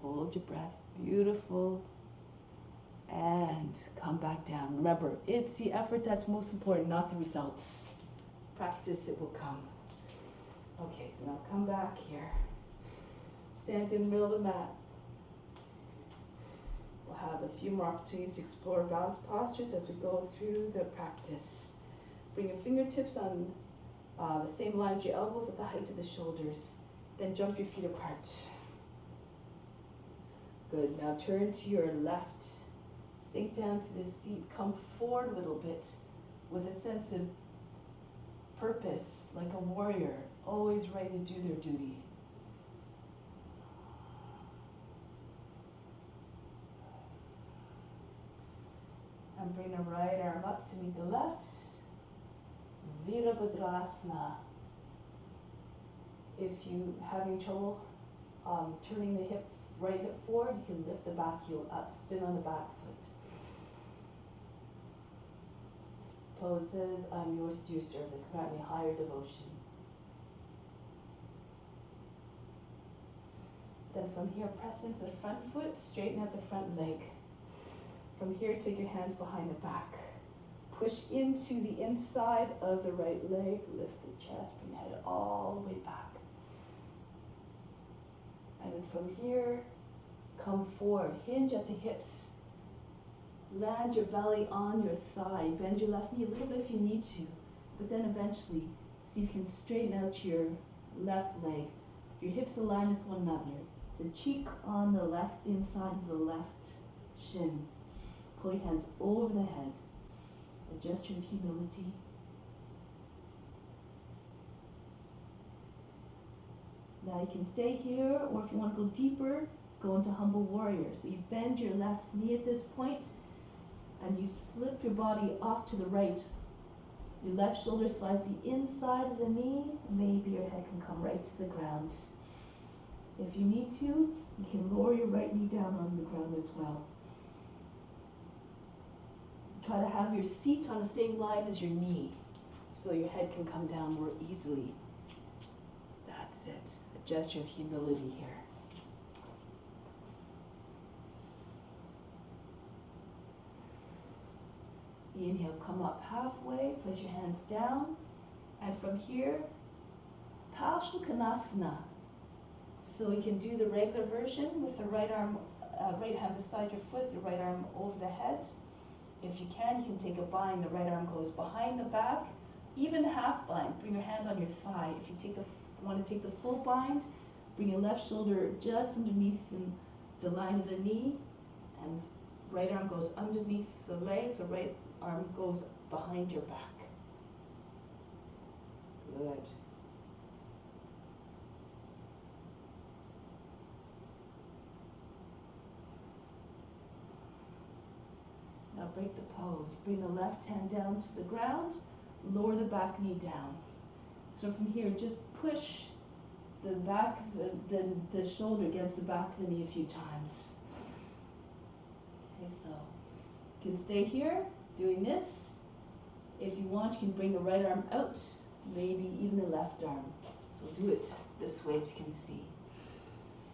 Hold your breath. Beautiful. And come back down. Remember, it's the effort that's most important, not the results. Practice, it will come. Okay, so now come back here. Stand in the middle of the mat. We'll have a few more opportunities to explore balanced postures as we go through the practice. Bring your fingertips on the same line as your elbows at the height of the shoulders. Then jump your feet apart. Good. Now turn to your left. Sink down to the seat. Come forward a little bit with a sense of purpose, like a warrior, always ready to do their duty. And bring the right arm up to meet the left. Virabhadrasana. If you having trouble turning the right hip forward, you can lift the back heel up, spin on the back foot. Pose says, I'm yours to your service. Grant me higher devotion. Then from here, press into the front foot, straighten out the front leg. From here, take your hands behind the back. Push into the inside of the right leg. Lift the chest, bring the head all the way back. And then from here, come forward. Hinge at the hips. Land your belly on your thigh. Bend your left knee a little bit if you need to. But then eventually, see if you can straighten out your left leg. Your hips align with one another. The cheek on the left inside of the left shin. Pull your hands over the head. A gesture of humility. Now you can stay here, or if you want to go deeper, go into humble warrior. So you bend your left knee at this point, and you slip your body off to the right. Your left shoulder slides the inside of the knee. Maybe your head can come right to the ground. If you need to, you can lower your right knee down on the ground as well. Try to have your seat on the same line as your knee, so your head can come down more easily. That's it. A gesture of humility here. Inhale, come up halfway, place your hands down. And from here, Parsvakonasana. So you can do the regular version with the right arm, right hand beside your foot, the right arm over the head. If you can take a bind. The right arm goes behind the back, even half bind. Bring your hand on your thigh. If you want to take the full bind, bring your left shoulder just underneath the line of the knee, and right arm goes underneath the leg. The right arm goes behind your back. Good. Now break the pose. Bring the left hand down to the ground. Lower the back knee down. So from here, just push the back, the shoulder against the back of the knee a few times. Okay, so you can stay here doing this. If you want, you can bring the right arm out, maybe even the left arm. So do it this way so you can see.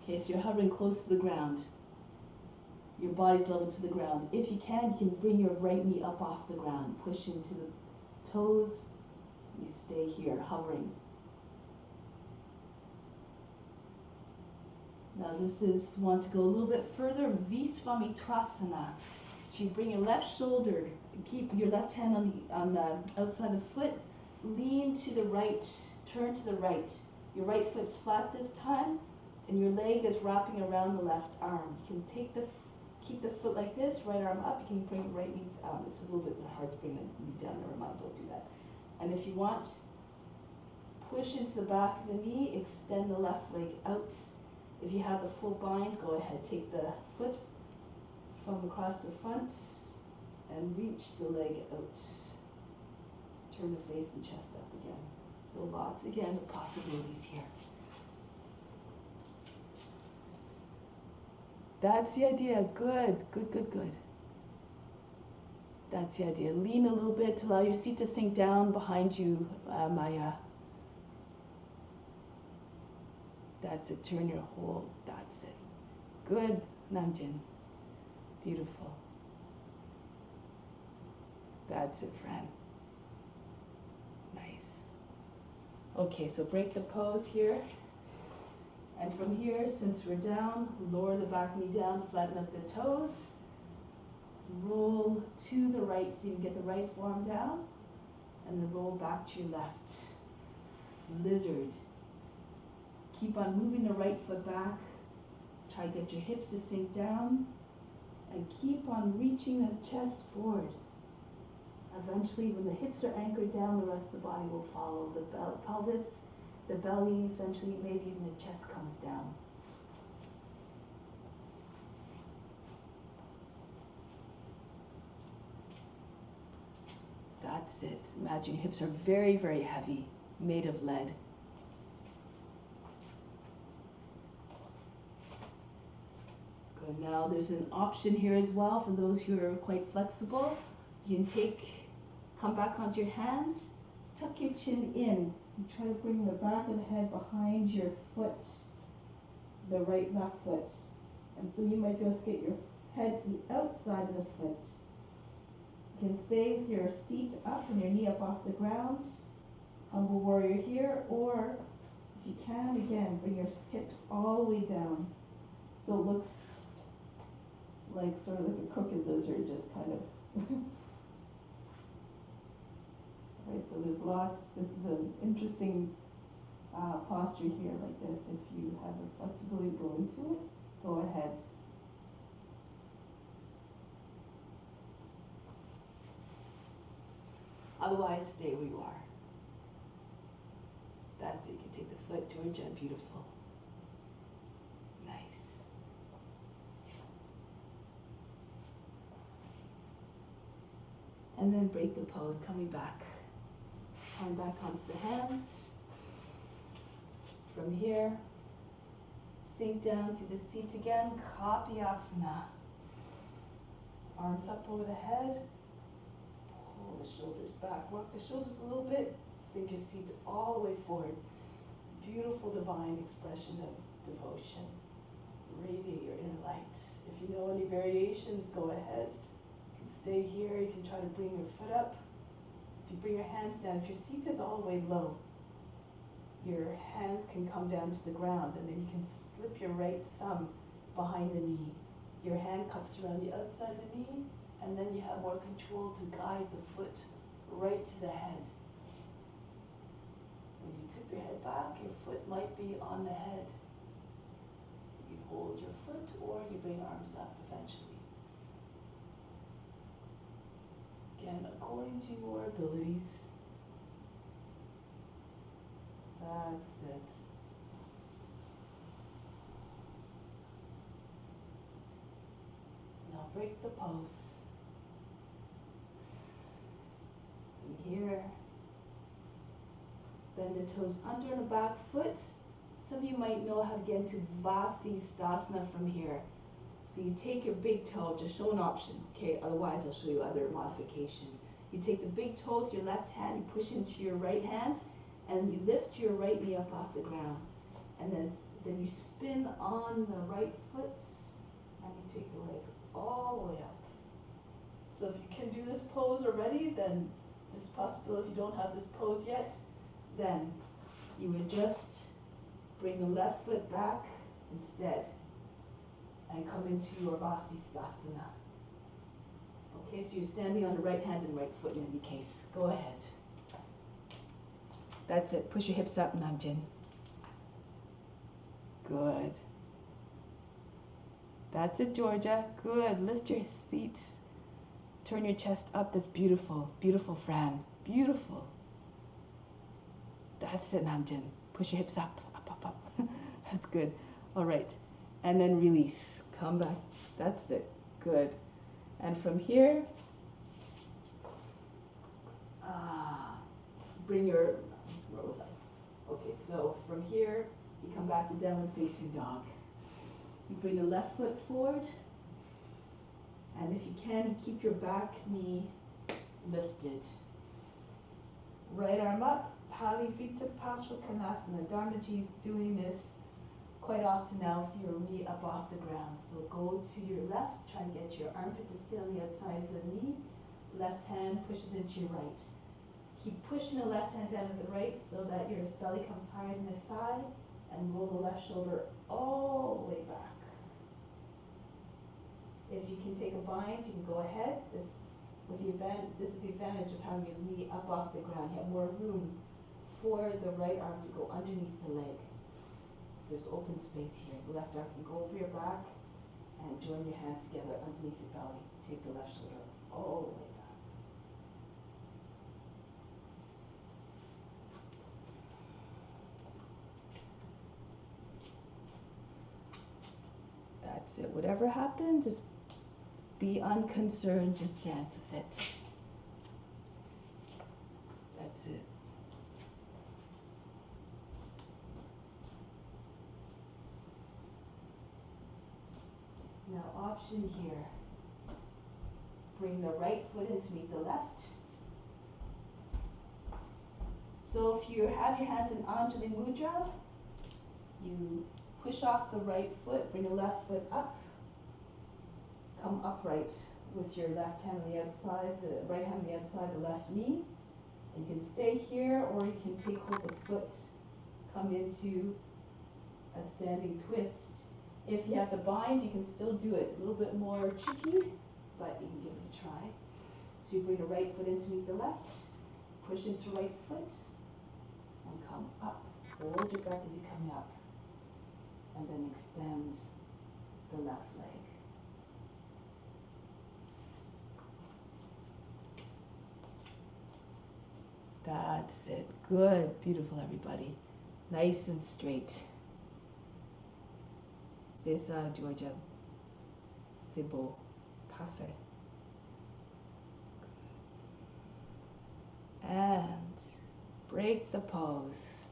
Okay, so you're hovering close to the ground. Your body's level to the ground. If you can bring your right knee up off the ground. Push into the toes. You stay here, hovering. Now this is, want to go a little bit further, Visvamitrasana. So you bring your left shoulder, keep your left hand on the outside of the foot, lean to the right, turn to the right. Your right foot's flat this time, and your leg is wrapping around the left arm. You can keep the foot like this, right arm up. You can bring the right knee, it's a little bit hard to bring the knee down, never mind, don't do that. And if you want, push into the back of the knee, extend the left leg out. If you have the full bind, go ahead, take the foot from across the front and reach the leg out. Turn the face and chest up again. So lots, again, of possibilities here. That's the idea. Good, good, good, good. That's the idea. Lean a little bit to allow your seat to sink down behind you, Maya. That's it. Turn your whole. That's it. Good, Namjin. Beautiful. That's it, friend. Nice. Okay, so break the pose here. And from here, since we're down, lower the back knee down, flatten up the toes. Roll to the right so you can get the right forearm down. And then roll back to your left. Lizard. Keep on moving the right foot back. Try to get your hips to sink down. And keep on reaching the chest forward. Eventually, when the hips are anchored down, the rest of the body will follow. The pelvis, the belly, eventually maybe even the chest comes down. That's it. Imagine your hips are very, very heavy, made of lead. Good. Now there's an option here as well for those who are quite flexible. You can come back onto your hands, tuck your chin in, and try to bring the back of the head behind your foot, the left foot. And so you might be able to get your head to the outside of the foot. You can stay with your seat up and your knee up off the ground, humble warrior here, or if you can, again, bring your hips all the way down. So it looks like sort of like a crooked lizard, just kind of. Right, so there's lots, this is an interesting posture here like this. If you have the flexibility to go into it, go ahead. Otherwise, stay where you are. That's it. You can take the foot towards you. Beautiful. Nice. And then break the pose, coming back. Come back onto the hands. From here, sink down to the seat again. Kapiyasana. Arms up over the head. Pull the shoulders back. Rock the shoulders a little bit. Sink your seat all the way forward. Beautiful divine expression of devotion. Radiate your inner light. If you know any variations, go ahead. You can stay here. You can try to bring your foot up. If you bring your hands down, if your seat is all the way low, your hands can come down to the ground, and then you can slip your right thumb behind the knee. Your hand cups around the outside of the knee, and then you have more control to guide the foot right to the head. When you tip your head back, your foot might be on the head. You hold your foot, or you bring arms up eventually. Again, according to your abilities. That's it. Now break the pose. From here, bend the toes under the back foot. Some of you might know how to get into Vasisthasana from here. So you take your big toe, just show an option, okay? Otherwise I'll show you other modifications. You take the big toe with your left hand, you push into your right hand, and you lift your right knee up off the ground. And then you spin on the right foot, and you take the leg all the way up. So if you can do this pose already, then this is possible. If you don't have this pose yet, then you would just bring the left foot back instead and come into your Vasisthasana. Okay, so you're standing on the right hand and right foot in any case. Go ahead. That's it. Push your hips up, Namjin. Good. That's it, Georgia. Good. Lift your seat. Turn your chest up. That's beautiful. Beautiful, Fran. Beautiful. That's it, Namjin. Push your hips up, up, up, up. That's good. All right. And then release. Come back. That's it. Good. And from here, bring your, where was I? Okay, so from here, you come back to downward facing dog. You bring the left foot forward, and if you can, you keep your back knee lifted. Right arm up, Parivrtta Parsvakonasana. Dharmaji's doing this quite often now with your knee up off the ground. So go to your left, try and get your armpit to stay on the outside of the knee. Left hand pushes into your right. Keep pushing the left hand down to the right so that your belly comes higher than the thigh, and roll the left shoulder all the way back. If you can take a bind, you can go ahead. This is the advantage of having your knee up off the ground. You have more room for the right arm to go underneath the leg. There's open space here. The left arm can go over your back and join your hands together underneath your belly. Take the left shoulder all the way back. That's it. Whatever happens, just be unconcerned. Just dance with it. That's it. Now, option here. Bring the right foot in to meet the left. So if you have your hands in Anjali Mudra, you push off the right foot, bring the left foot up, come upright with your left hand on the outside, the right hand on the outside of the left knee. And you can stay here, or you can take hold of the foot, come into a standing twist. If you have the bind, you can still do it. A little bit more tricky, but you can give it a try. So you bring the right foot in to meet the left, push into right foot, and come up. Hold your breath as you're coming up, and then extend the left leg. That's it. Good. Beautiful, everybody. Nice and straight. C'est ça, Georgia. C'est beau. Parfait. And break the pose.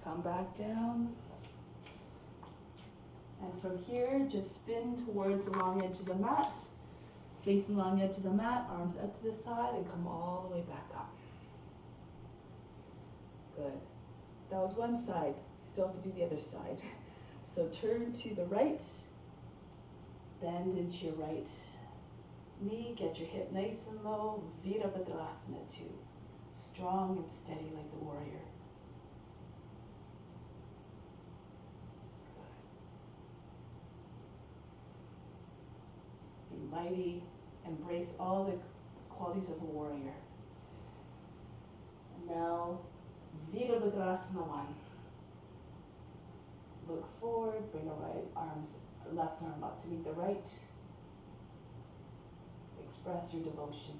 Come back down. And from here, just spin towards the long edge of the mat. Facing the long edge of the mat, arms out to the side, and come all the way back up. Good. That was one side. You still have to do the other side. So turn to the right, bend into your right, knee, get your hip nice and low, Virabhadrasana 2. Strong and steady like the warrior. Good. Be mighty, embrace all the qualities of a warrior. And now, Virabhadrasana 1. Look forward, bring the left arm up to meet the right. Express your devotion.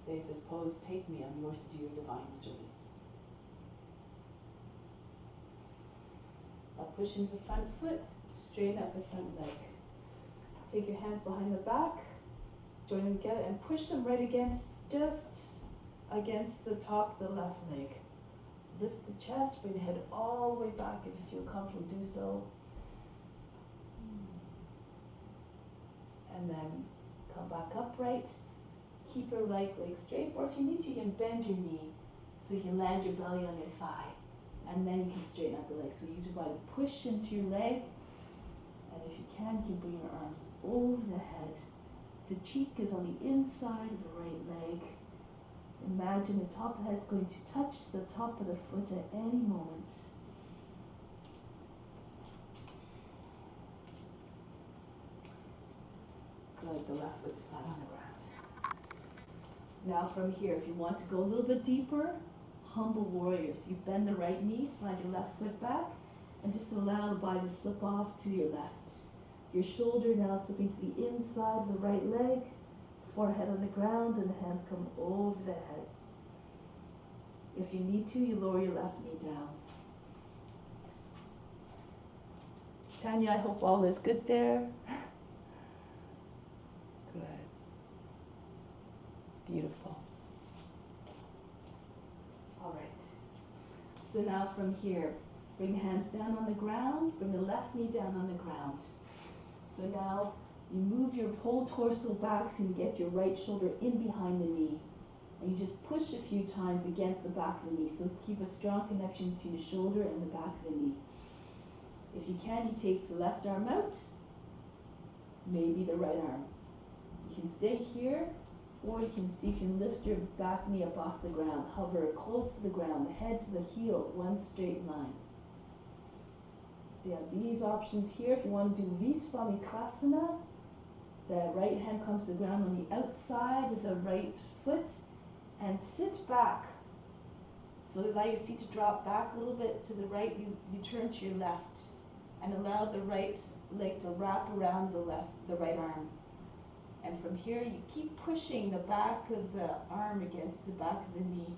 Say this pose, take me, I'm yours to do your divine service. Now push into the front foot, straighten up the front leg. Take your hands behind the back, join them together and push them right against, just against the top of the left leg. Lift the chest, bring the head all the way back if you feel comfortable, do so. And then come back upright. Keep your right leg straight, or if you need to, you can bend your knee so you can land your belly on your thigh. And then you can straighten out the leg. So use your body to push into your leg. And if you can bring your arms over the head. The cheek is on the inside of the right leg. Imagine the top of the head is going to touch the top of the foot at any moment. Good, the left foot's flat on the ground. Now from here, if you want to go a little bit deeper, humble warrior. So you bend the right knee, slide your left foot back, and just allow the body to slip off to your left. Your shoulder now slipping to the inside of the right leg, forehead on the ground, and the hands come over the head. If you need to, you lower your left knee down. Tanya, I hope all is good there. Good. Beautiful. All right. So now from here, bring the hands down on the ground, bring the left knee down on the ground. So now you move your whole torso back so you get your right shoulder in behind the knee. And you just push a few times against the back of the knee. So keep a strong connection between the shoulder and the back of the knee. If you can, you take the left arm out, maybe the right arm. You can stay here, or you can see if you can lift your back knee up off the ground. Hover close to the ground, the head to the heel, one straight line. So you have these options here. If you want to do Visvamitrasana, the right hand comes to the ground on the outside of the right foot, and sit back. So allow your seat to drop back a little bit to the right. You turn to your left, and allow the right leg to wrap around the right arm. And from here, you keep pushing the back of the arm against the back of the knee.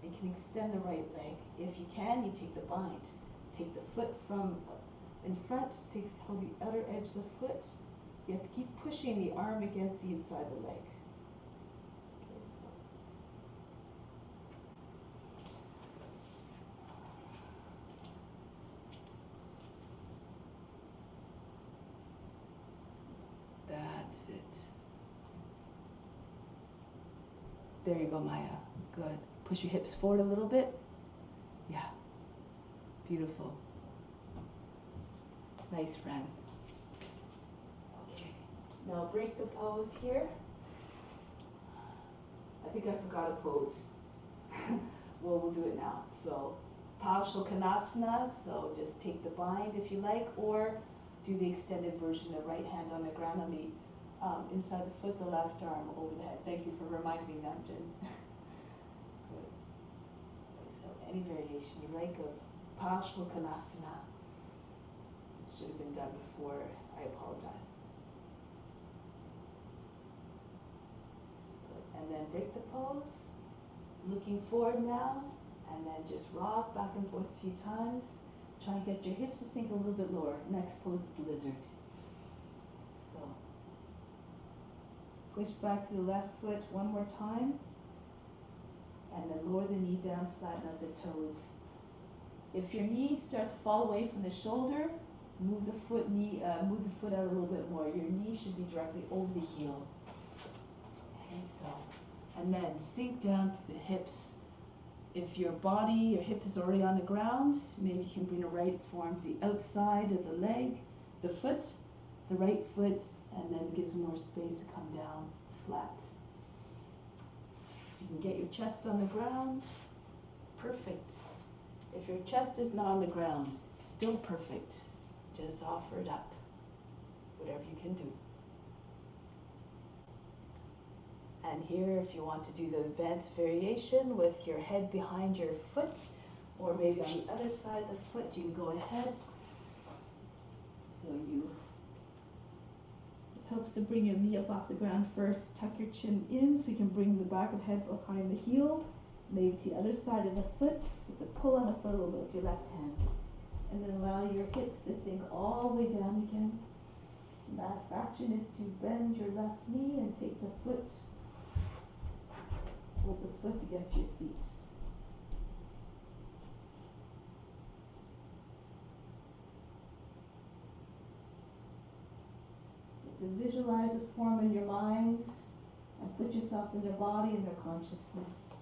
You can extend the right leg. If you can, you take the bind. Take the foot from in front, hold the outer edge of the foot. You have to keep pushing the arm against the inside of the leg. Okay, so that's it. There you go, Maya. Good. Push your hips forward a little bit. Yeah. Beautiful. Nice, friend. Okay. Now break the pose here. I think I forgot a pose. Well, we'll do it now. So, Parsvakonasana. So just take the bind if you like, or do the extended version, the right hand on the ground on the inside the foot, the left arm over the head. Thank you for reminding me, Namjin. Good. So any variation you like of Parsvakonasana. It should have been done before. I apologize. Good. And then break the pose. Looking forward now, and then just rock back and forth a few times. Try and get your hips to sink a little bit lower. Next pose is lizard. So push back to the left foot one more time, and then lower the knee down, flatten out the toes. If your knee starts to fall away from the shoulder, move the foot out a little bit more. Your knee should be directly over the heel. Okay, so, and then sink down to the hips. If your hip is already on the ground, maybe you can bring the right forearm to the outside of the leg, the foot, the right foot, and then gives more space to come down flat. You can get your chest on the ground. Perfect. If your chest is not on the ground, still perfect. Just offer it up. Whatever you can do. And here, if you want to do the advanced variation with your head behind your foot, or maybe on the other side of the foot, you can go ahead. So it helps to bring your knee up off the ground first. Tuck your chin in so you can bring the back of the head behind the heel. Maybe to the other side of the foot, with the pull on the foot a little bit with your left hand. And then allow your hips to sink all the way down again. Last action is to bend your left knee and take the foot, hold the foot against your seat. You have to visualize the form in your mind and put yourself in your body and your consciousness.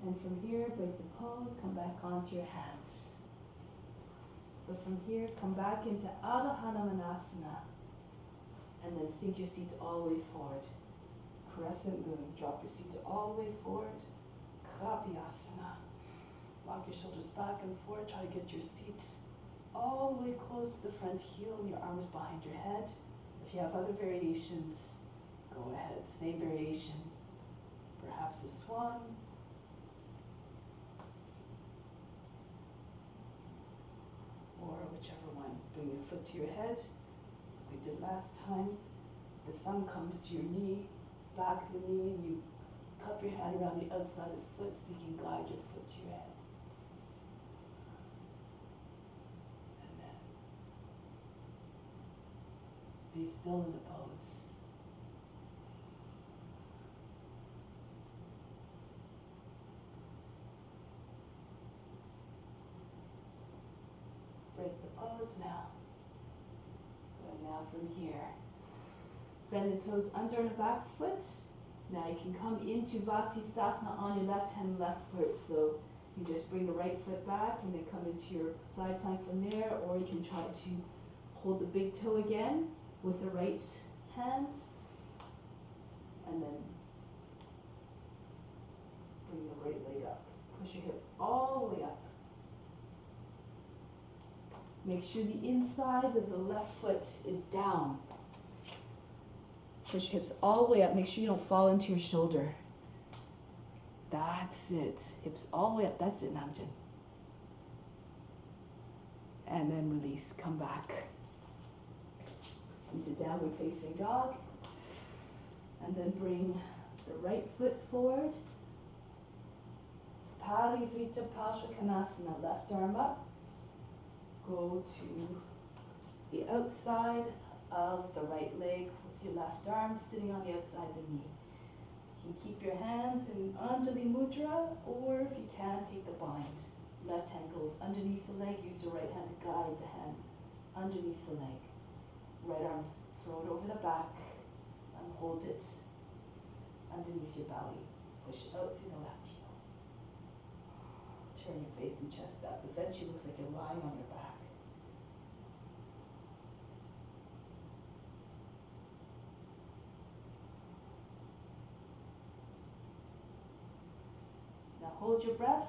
And from here, break the pose, come back onto your hands. So from here, come back into Adho Hanumanasana, and then sink your seat all the way forward. Crescent moon, drop your seat all the way forward. Kapyasana. Rock your shoulders back and forward, try to get your seat all the way close to the front heel and your arms behind your head. If you have other variations, go ahead, same variation. Perhaps a swan, or whichever one. Bring your foot to your head, like we did last time. The thumb comes to your knee, back of the knee, and you cup your hand around the outside of the foot so you can guide your foot to your head. And then be still in the pose. Break the pose now. And now from here, bend the toes under the back foot. Now you can come into Vasisthasana on your left hand, left foot. So you just bring the right foot back and then come into your side plank from there, or you can try to hold the big toe again with the right hand, and then bring the right leg up. Push your hip all the way up. Make sure the inside of the left foot is down. Push your hips all the way up. Make sure you don't fall into your shoulder. That's it. Hips all the way up. That's it, Namjoon. And then release. Come back. Into downward facing dog. And then bring the right foot forward. Parivrita Parsvakonasana. Left arm up. Go to the outside of the right leg with your left arm sitting on the outside of the knee. You can keep your hands in Anjali Mudra, or if you can, take the bind. Left hand goes underneath the leg, use your right hand to guide the hand underneath the leg. Right arm, throw it over the back and hold it underneath your belly. Push it out through the left heel. Turn your face and chest up. Eventually it looks like you're lying on your back. Now hold your breath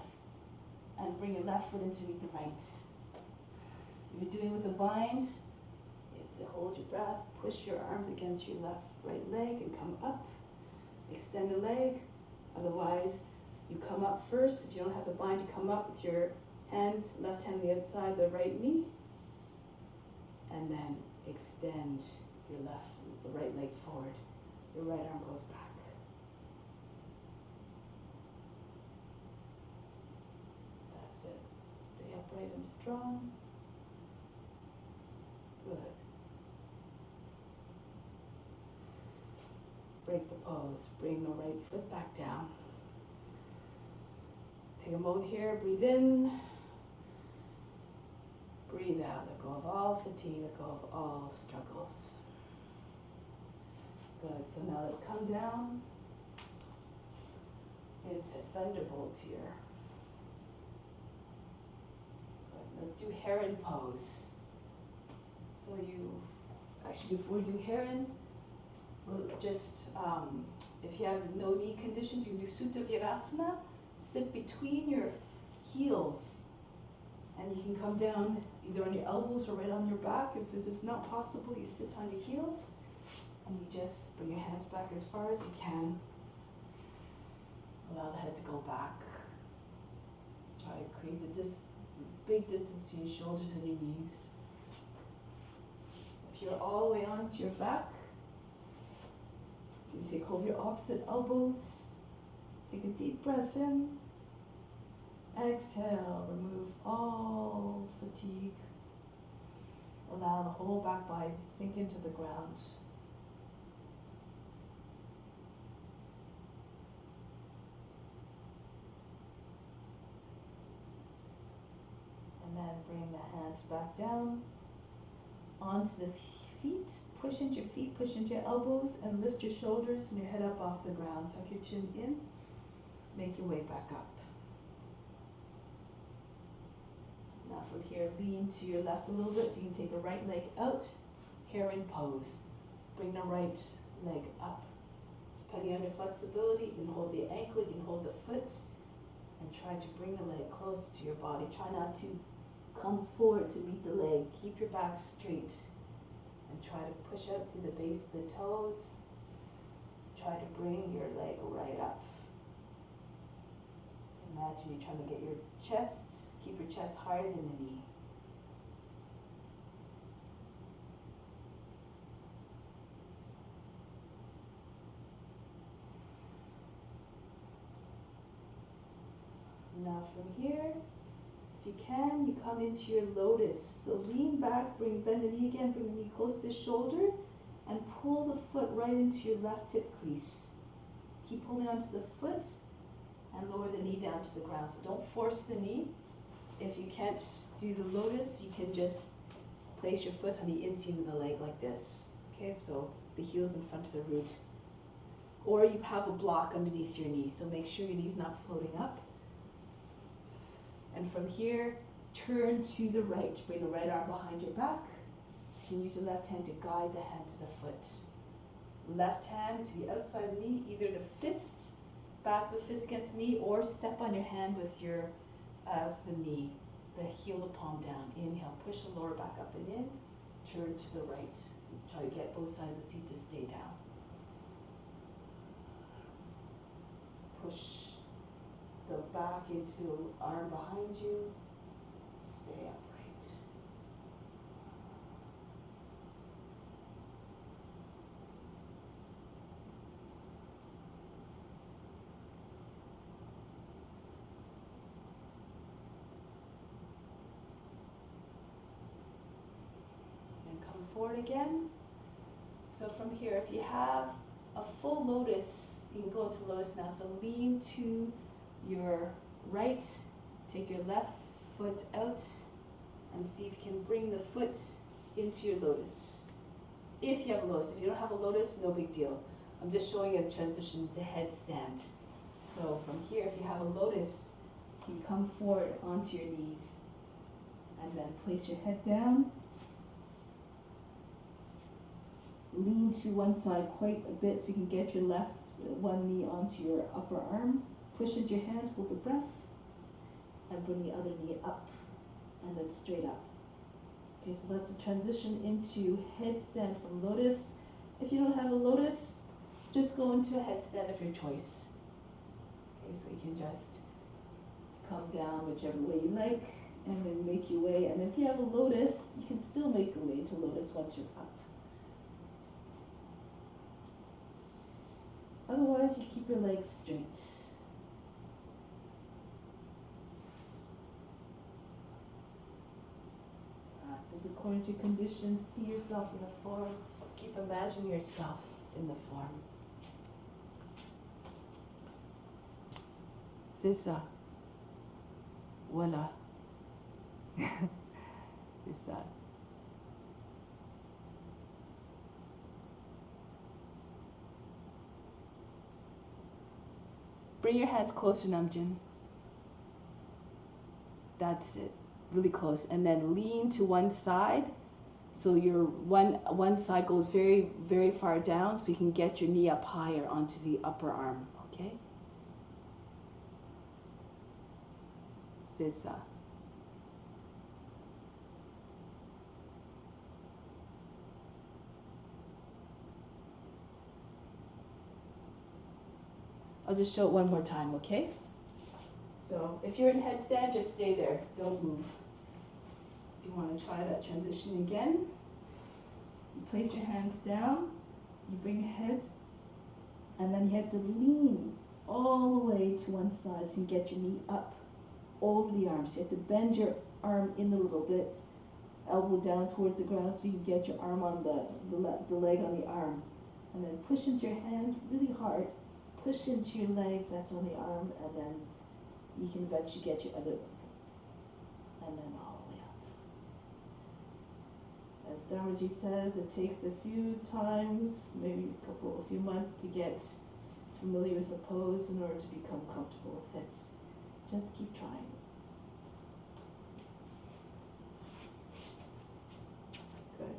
and bring your left foot in to meet the right. If you're doing with a bind, you have to hold your breath, push your arms against your right leg and come up. Extend the leg. Otherwise, you come up first. If you don't have the bind, you come up with your hand, left hand on the outside of the right knee. And then extend the right leg forward. Your right arm goes back. That's it. Stay upright and strong. Good. Break the pose. Bring the right foot back down. Take a moment here. Breathe in. Breathe out. Let go of all fatigue. Let go of all struggles. Good. So now let's come down. into thunderbolt here. But let's do heron pose. So actually before we do heron, we'll just, if you have no knee conditions, you can do Sutta Virasana. Sit between your heels, and you can come down either on your elbows or right on your back. If this is not possible, you sit on your heels, and you just bring your hands back as far as you can. Allow the head to go back. Try to create the big distance between your shoulders and your knees. If you're all the way onto your back, you can take hold of your opposite elbows. Take a deep breath in. Exhale, remove all fatigue. Allow the whole back body to sink into the ground. And then bring the hands back down onto the feet. Push into your feet, push into your elbows, and lift your shoulders and your head up off the ground. Tuck your chin in. Make your way back up. Now from here, lean to your left a little bit so you can take the right leg out. Heron pose. Bring the right leg up. Depending on your flexibility, you can hold the ankle, you can hold the foot, and try to bring the leg close to your body. Try not to come forward to meet the leg. Keep your back straight and try to push out through the base of the toes. Try to bring your leg right up. Imagine you're trying to get your chest, keep your chest higher than the knee. Now from here, if you can, you come into your lotus. So lean back, bend the knee again, bring the knee close to the shoulder, and pull the foot right into your left hip crease. Keep holding onto the foot and lower the knee down to the ground. So don't force the knee. If you can't do the lotus, you can just place your foot on the inseam of the leg like this. Okay, so the heel's in front of the root. Or you have a block underneath your knee, so make sure your knee's not floating up. And from here, turn to the right. Bring the right arm behind your back. You can use the left hand to guide the hand to the foot. Left hand to the outside of the knee, either the fist, back of the fist against the knee, or step on your hand with your the knee, the heel, the palm down. Inhale, push the lower back up and in. Turn to the right. Try to get both sides of the seat to stay down. Push the back into the arm behind you. Stay upright. And come forward again. So from here, if you have a full lotus, you can go into lotus now. So lean to your right, take your left foot out, and see if you can bring the foot into your lotus. If you have a lotus. If you don't have a lotus, no big deal. I'm just showing a transition to headstand. So from here, if you have a lotus, you can come forward onto your knees, and then place your head down. Lean to one side quite a bit so you can get your left one knee onto your upper arm. Push into your hand, hold the breath, and bring the other knee up, and then straight up. Okay, so that's the transition into headstand from lotus. If you don't have a lotus, just go into a headstand of your choice. Okay, so you can just come down whichever way you like, and then make your way. And if you have a lotus, you can still make your way into lotus once you're up. Otherwise, you keep your legs straight. Practice according to your conditions. See yourself in the form. Keep imagining yourself in the form. Sisa. Wala. Sisa. Bring your hands closer, Namjin. That's it. Really close. And then lean to one side. So your one side goes very, very far down so you can get your knee up higher onto the upper arm. Okay? Sisa. I'll just show it one more time, okay? So if you're in headstand, just stay there. Don't move. If you want to try that transition again, you place your hands down, you bring your head, and then you have to lean all the way to one side so you can get your knee up over the arm. So you have to bend your arm in a little bit, elbow down towards the ground so you can get your arm on the leg on the arm. And then push into your hand really hard. Push into your leg that's on the arm, and then you can eventually get your other leg. And then all the way up. As Dharmaji says, it takes a few times, maybe a few months to get familiar with the pose in order to become comfortable with it. Just keep trying. Good.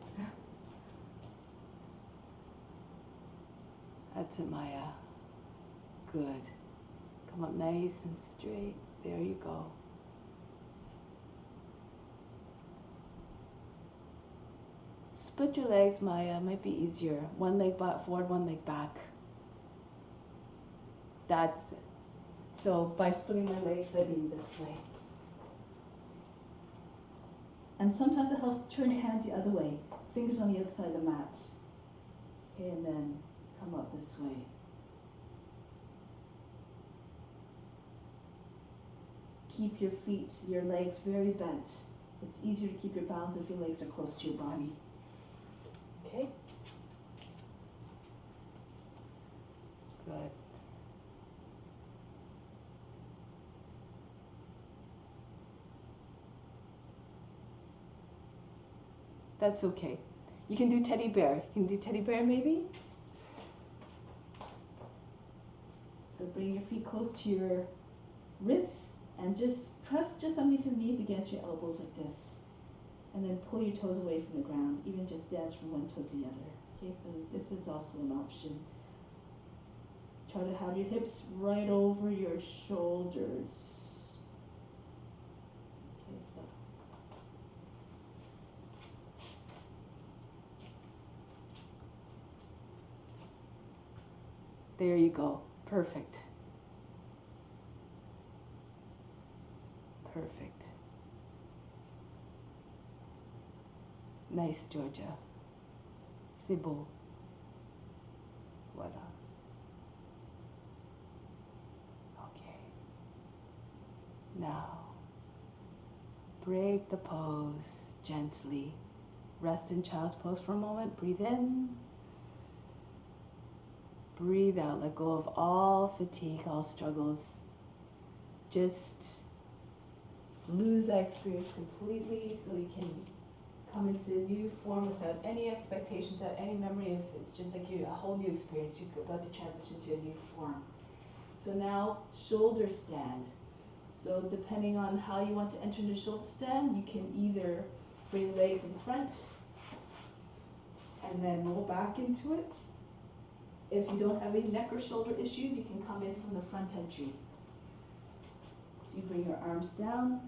That's it, Maya. Good. Come up nice and straight. There you go. Split your legs, Maya. Might be easier. One leg forward, one leg back. That's it. So by splitting my legs, I mean this way. And sometimes it helps to turn your hands the other way. Fingers on the other side of the mat. Okay, and then come up this way. Keep your feet, your legs very bent. It's easier to keep your balance if your legs are close to your body. Okay? Good. That's okay. You can do teddy bear. You can do teddy bear maybe? So bring your feet close to your wrists and just press just underneath your knees against your elbows like this. And then pull your toes away from the ground. Even just dance from one toe to the other. Okay, so this is also an option. Try to have your hips right over your shoulders. Okay, so. There you go. Perfect. Perfect. Nice, Georgia. Sibo. Voila. Okay. Now, break the pose gently. Rest in child's pose for a moment. Breathe in. Breathe out. Let go of all fatigue, all struggles. Just lose that experience completely so you can come into a new form without any expectations, without any memory of it's just like a whole new experience. You're about to transition to a new form. So now, shoulder stand. So depending on how you want to enter into shoulder stand, you can either bring legs in front and then roll back into it. If you don't have any neck or shoulder issues, you can come in from the front entry. So you bring your arms down,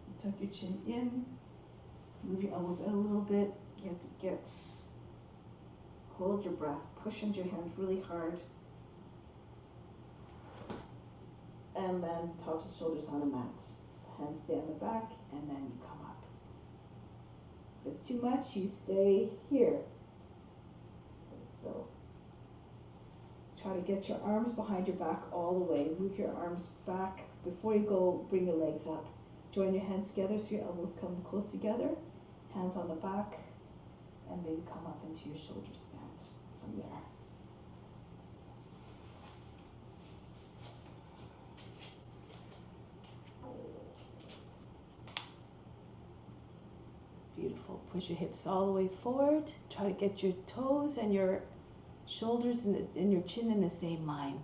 you tuck your chin in, move your elbows out a little bit. You have to hold your breath, push into your hands really hard. And then tops and shoulders on the mat. Hands stay on the back, and then you come up. If it's too much, you stay here. So try to get your arms behind your back all the way. Move your arms back. Before you go, bring your legs up. Join your hands together so your elbows come close together. Hands on the back, and maybe come up into your shoulder stand from there. Beautiful. Push your hips all the way forward. Try to get your toes and your shoulders and your chin in the same line.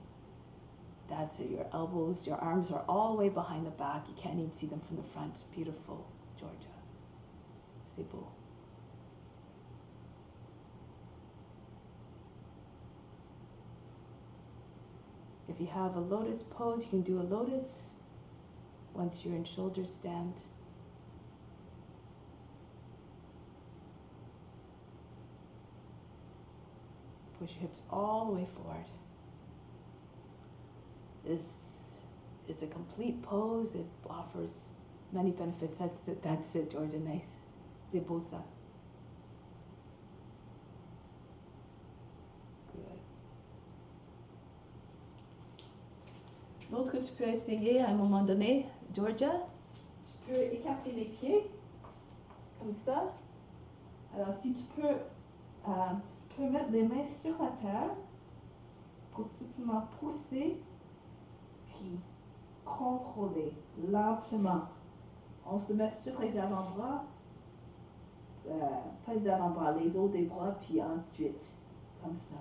That's it. Your elbows, your arms are all the way behind the back. You can't even see them from the front. Beautiful, Georgia. C'est beau. If you have a lotus pose, you can do a lotus once you're in shoulder stand. Push your hips all the way forward. This is a complete pose. It offers many benefits. That's it, Georgia. Nice. C'est beau ça. Good. L'autre que tu peux essayer à un moment donné, Georgia, tu peux écarter les pieds comme ça. Alors si tu peux mettre les mains sur la terre pour simplement pousser puis contrôler lentement. On se met sur les avant-bras, pas les avant-bras, les hauts des bras, puis ensuite, comme ça.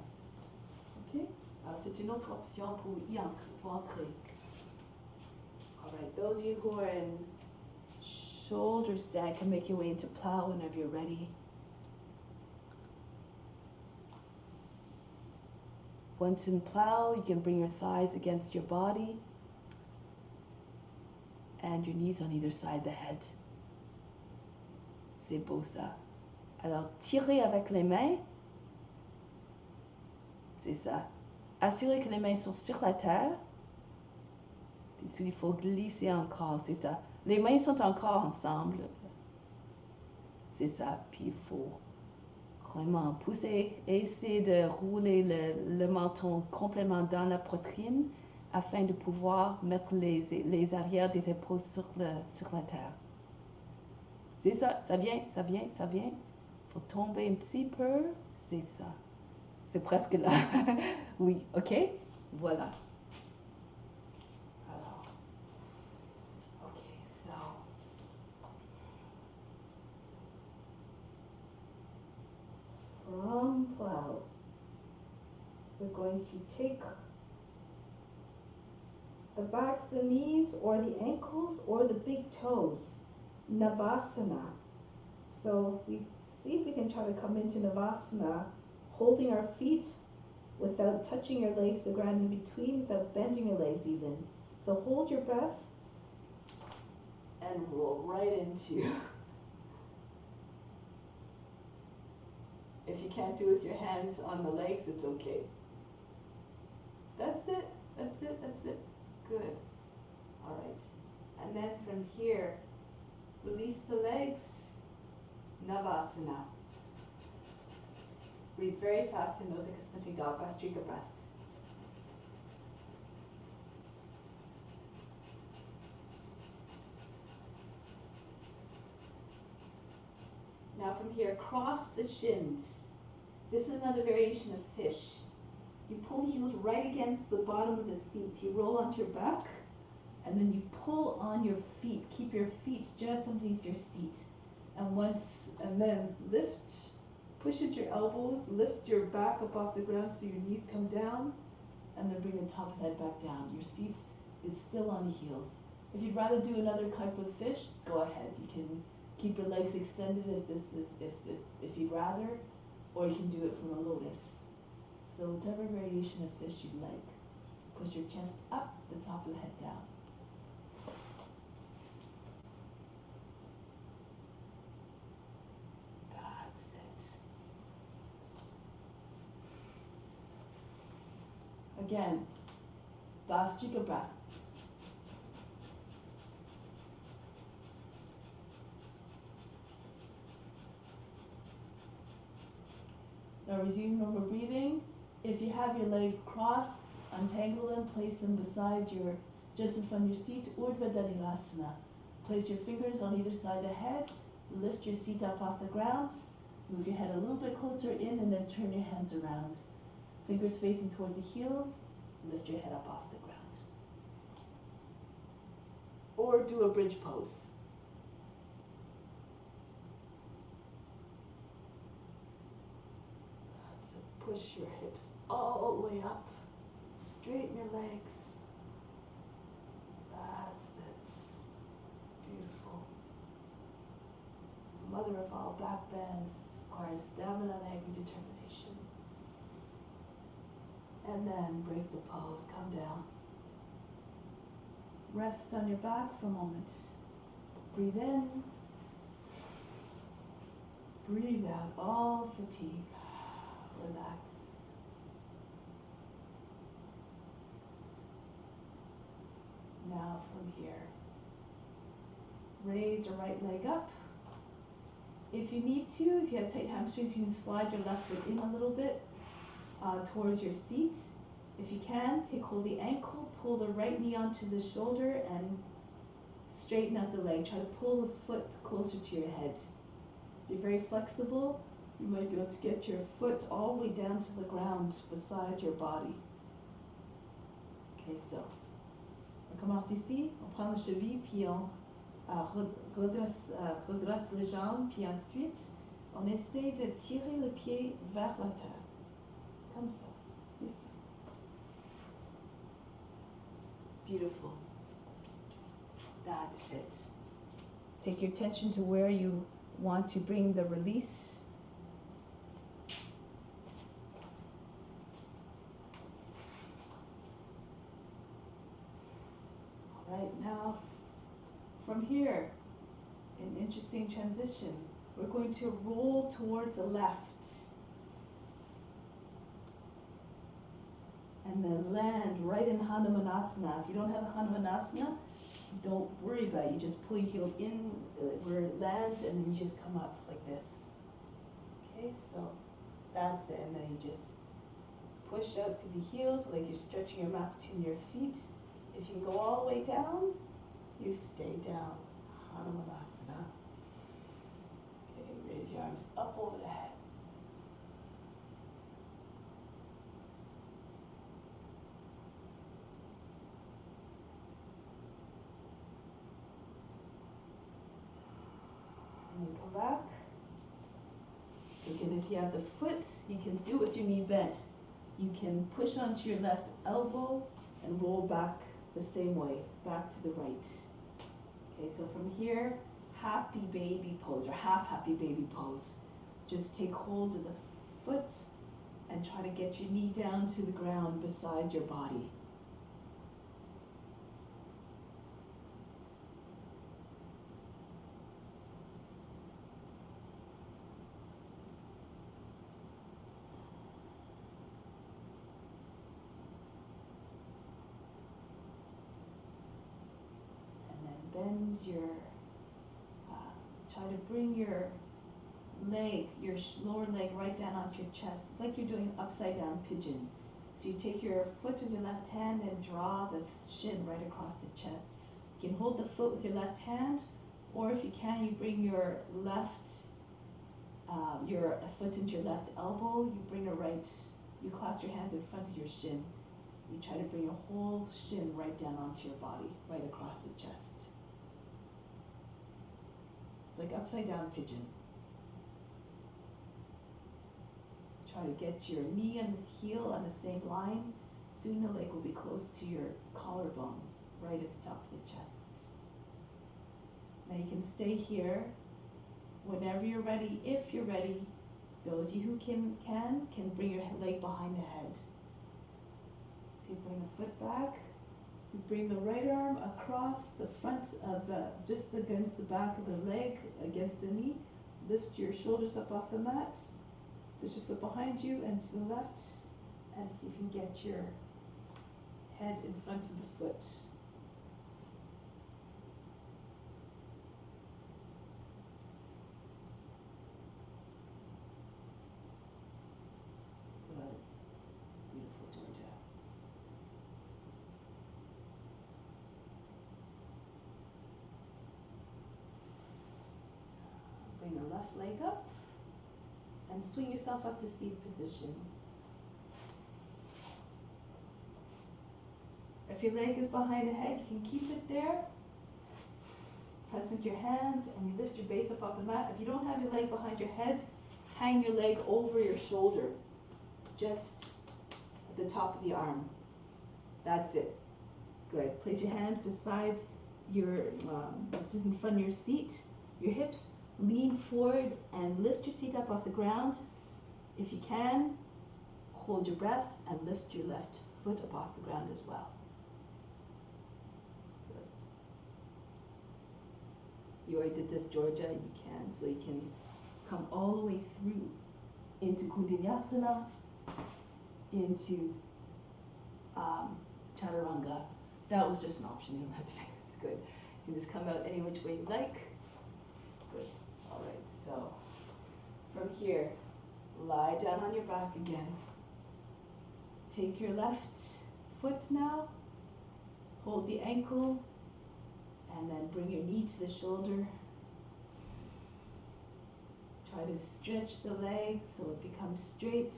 Ok? Alors c'est une autre option pour entrer. All right, those of you who are in shoulder stand can make your way into plow whenever you're ready. Once in plow, you can bring your thighs against your body and your knees on either side of the head. C'est beau ça. Alors, tirez avec les mains. C'est ça. Assurez que les mains sont sur la terre. Puis il faut glisser encore, c'est ça. Les mains sont encore ensemble. C'est ça. Puis il faut vraiment pousser et essayer de rouler le menton complètement dans la poitrine afin de pouvoir mettre les arrières des épaules sur la terre. C'est ça, ça vient. Il faut tomber un petit peu, c'est ça. C'est presque là. Oui, ok? Voilà. Alors, ok, so. From plow, we're going to take the backs, the knees, or the ankles, or the big toes. Navasana. So we see if we can try to come into Navasana, holding our feet without touching your legs to the ground in between, without bending your legs even. So hold your breath and roll right into. If you can't do it with your hands on the legs, it's okay. That's it. Good. All right. And then from here, release the legs. Navasana. Breathe very fast in nose like a sniffing dog. Bastrika breath. Now from here, cross the shins. This is another variation of fish. You pull the heels right against the bottom of the seat. You roll onto your back, and then you pull on your feet. Keep your feet just underneath your seat. And then lift, push at your elbows, lift your back up off the ground so your knees come down, and then bring the top of the head back down. Your seat is still on the heels. If you'd rather do another type of fish, go ahead. You can keep your legs extended if you'd rather, or you can do it from a lotus. So whatever variation of fish you'd like. Push your chest up, the top of the head down. That's it. Again, Vastrika breath. Now resume normal breathing. If you have your legs crossed, untangle them, place them beside just in front of your seat, Urdhva Dhanurasana. Place your fingers on either side of the head, lift your seat up off the ground, move your head a little bit closer in, and then turn your hands around. Fingers facing towards the heels, lift your head up off the ground. Or do a bridge pose. Push your hips all the way up. Straighten your legs. That's it. Beautiful. So mother of all backbends requires stamina and angry determination. And then break the pose, come down. Rest on your back for a moment. Breathe in. Breathe out all fatigue. Relax. Now from here, raise your right leg up. If you need to, if you have tight hamstrings, you can slide your left foot in a little bit towards your seat. If you can, take hold of the ankle, pull the right knee onto the shoulder and straighten out the leg. Try to pull the foot closer to your head. If you're very flexible, you might be able to get your foot all the way down to the ground beside your body. Okay, so on commence ici, on prend le cheville, puis on redresse les jambes, puis ensuite on essaie de tirer le pied vers la terre. Comme ça. Ici. Beautiful. That's it. Take your attention to where you want to bring the release. All right, now from here, an interesting transition. We're going to roll towards the left. And then land right in Hanumanasana. If you don't have a Hanumanasana, don't worry about it. You just pull your heel in where it lands and then you just come up like this. Okay, so that's it. And then you just push out through the heels like you're stretching your mat between your feet. If you go all the way down, you stay down. Hanumanasana. Okay, raise your arms up over the head. And then come back. Again, if you have the foot, you can do it with your knee bent. You can push onto your left elbow and roll back the same way, back to the right. Okay, so from here, happy baby pose or half happy baby pose. Just take hold of the foot and try to get your knee down to the ground beside your body. Bend your, try to bring your leg, your lower leg right down onto your chest. It's like you're doing upside down pigeon. So you take your foot with your left hand and draw the shin right across the chest. You can hold the foot with your left hand, or if you can, you bring your left, your foot into your left elbow, you bring your right, you clasp your hands in front of your shin. You try to bring your whole shin right down onto your body, right across the chest. It's like upside down pigeon. Try to get your knee and the heel on the same line. Soon the leg will be close to your collarbone, right at the top of the chest. Now you can stay here whenever you're ready. If you're ready, those of you who can bring your leg behind the head. So you bring the foot back. You bring the right arm across the front of just against the back of the leg, against the knee. Lift your shoulders up off the mat. Push your foot behind you and to the left. And see if you can get your head in front of the foot. Good. Beautiful, Georgia. Bring the left leg up and swing yourself up to seated position. If your leg is behind the head, you can keep it there. Press into your hands and you lift your base up off the mat. If you don't have your leg behind your head, hang your leg over your shoulder, just at the top of the arm. That's it. Good. Place your hand beside your, just in front of your seat, your hips. Lean forward and lift your seat up off the ground. If you can, hold your breath and lift your left foot up off the ground as well. Good. You already did this, Georgia. You can. So you can come all the way through into Kundalini, into Chaturanga. That was just an option. You don't have to do it. Good. You can just come out any which way you like. Good. All right. So from here, lie down on your back again. Take your left foot now. Hold the ankle. And then bring your knee to the shoulder. Try to stretch the leg so it becomes straight.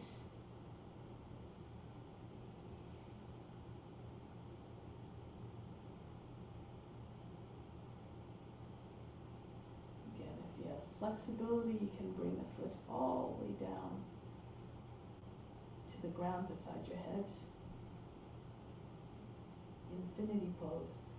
Again, if you have flexibility, you can bring the foot all the way down to the ground beside your head. Infinity pose.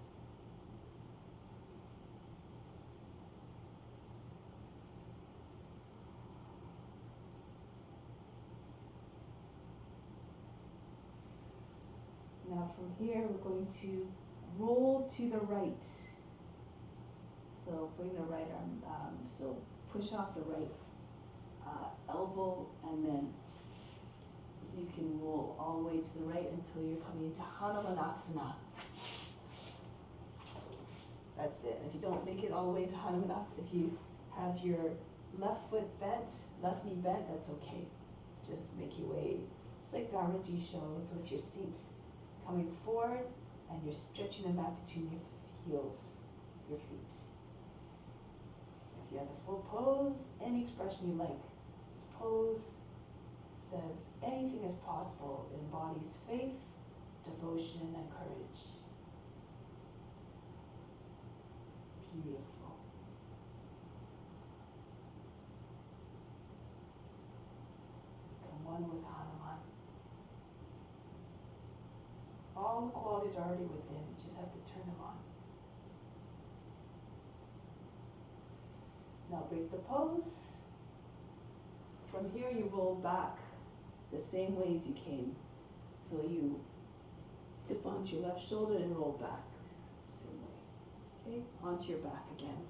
Now from here, we're going to roll to the right. So bring the right arm, so push off the right elbow, and then so you can roll all the way to the right until you're coming into Hanumanasana. That's it. If you don't make it all the way to Hanumanasana, if you have your left foot bent, left knee bent, that's okay. Just make your way. It's like Dharma Ji shows with your seat coming forward, and you're stretching them back between your heels, your feet. If you have the full pose, any expression you like. This pose says anything is possible. It embodies faith, devotion, and courage. Beautiful. Become one with Hanuman. All the qualities are already within, you just have to turn them on. Now break the pose. From here you roll back the same way as you came. So you tip onto your left shoulder and roll back. Same way. Okay? Onto your back again.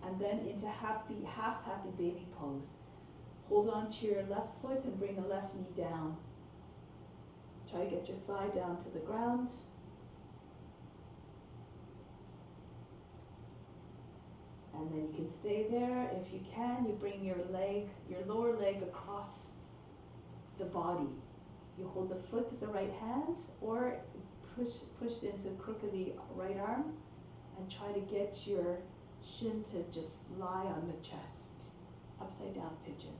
And then into half happy baby pose. Hold on to your left foot and bring the left knee down. Try to get your thigh down to the ground. And then you can stay there. If you can, you bring your leg, your lower leg across the body. You hold the foot with the right hand or push it into the crook of the right arm and try to get your shin to just lie on the chest. Upside down pigeon.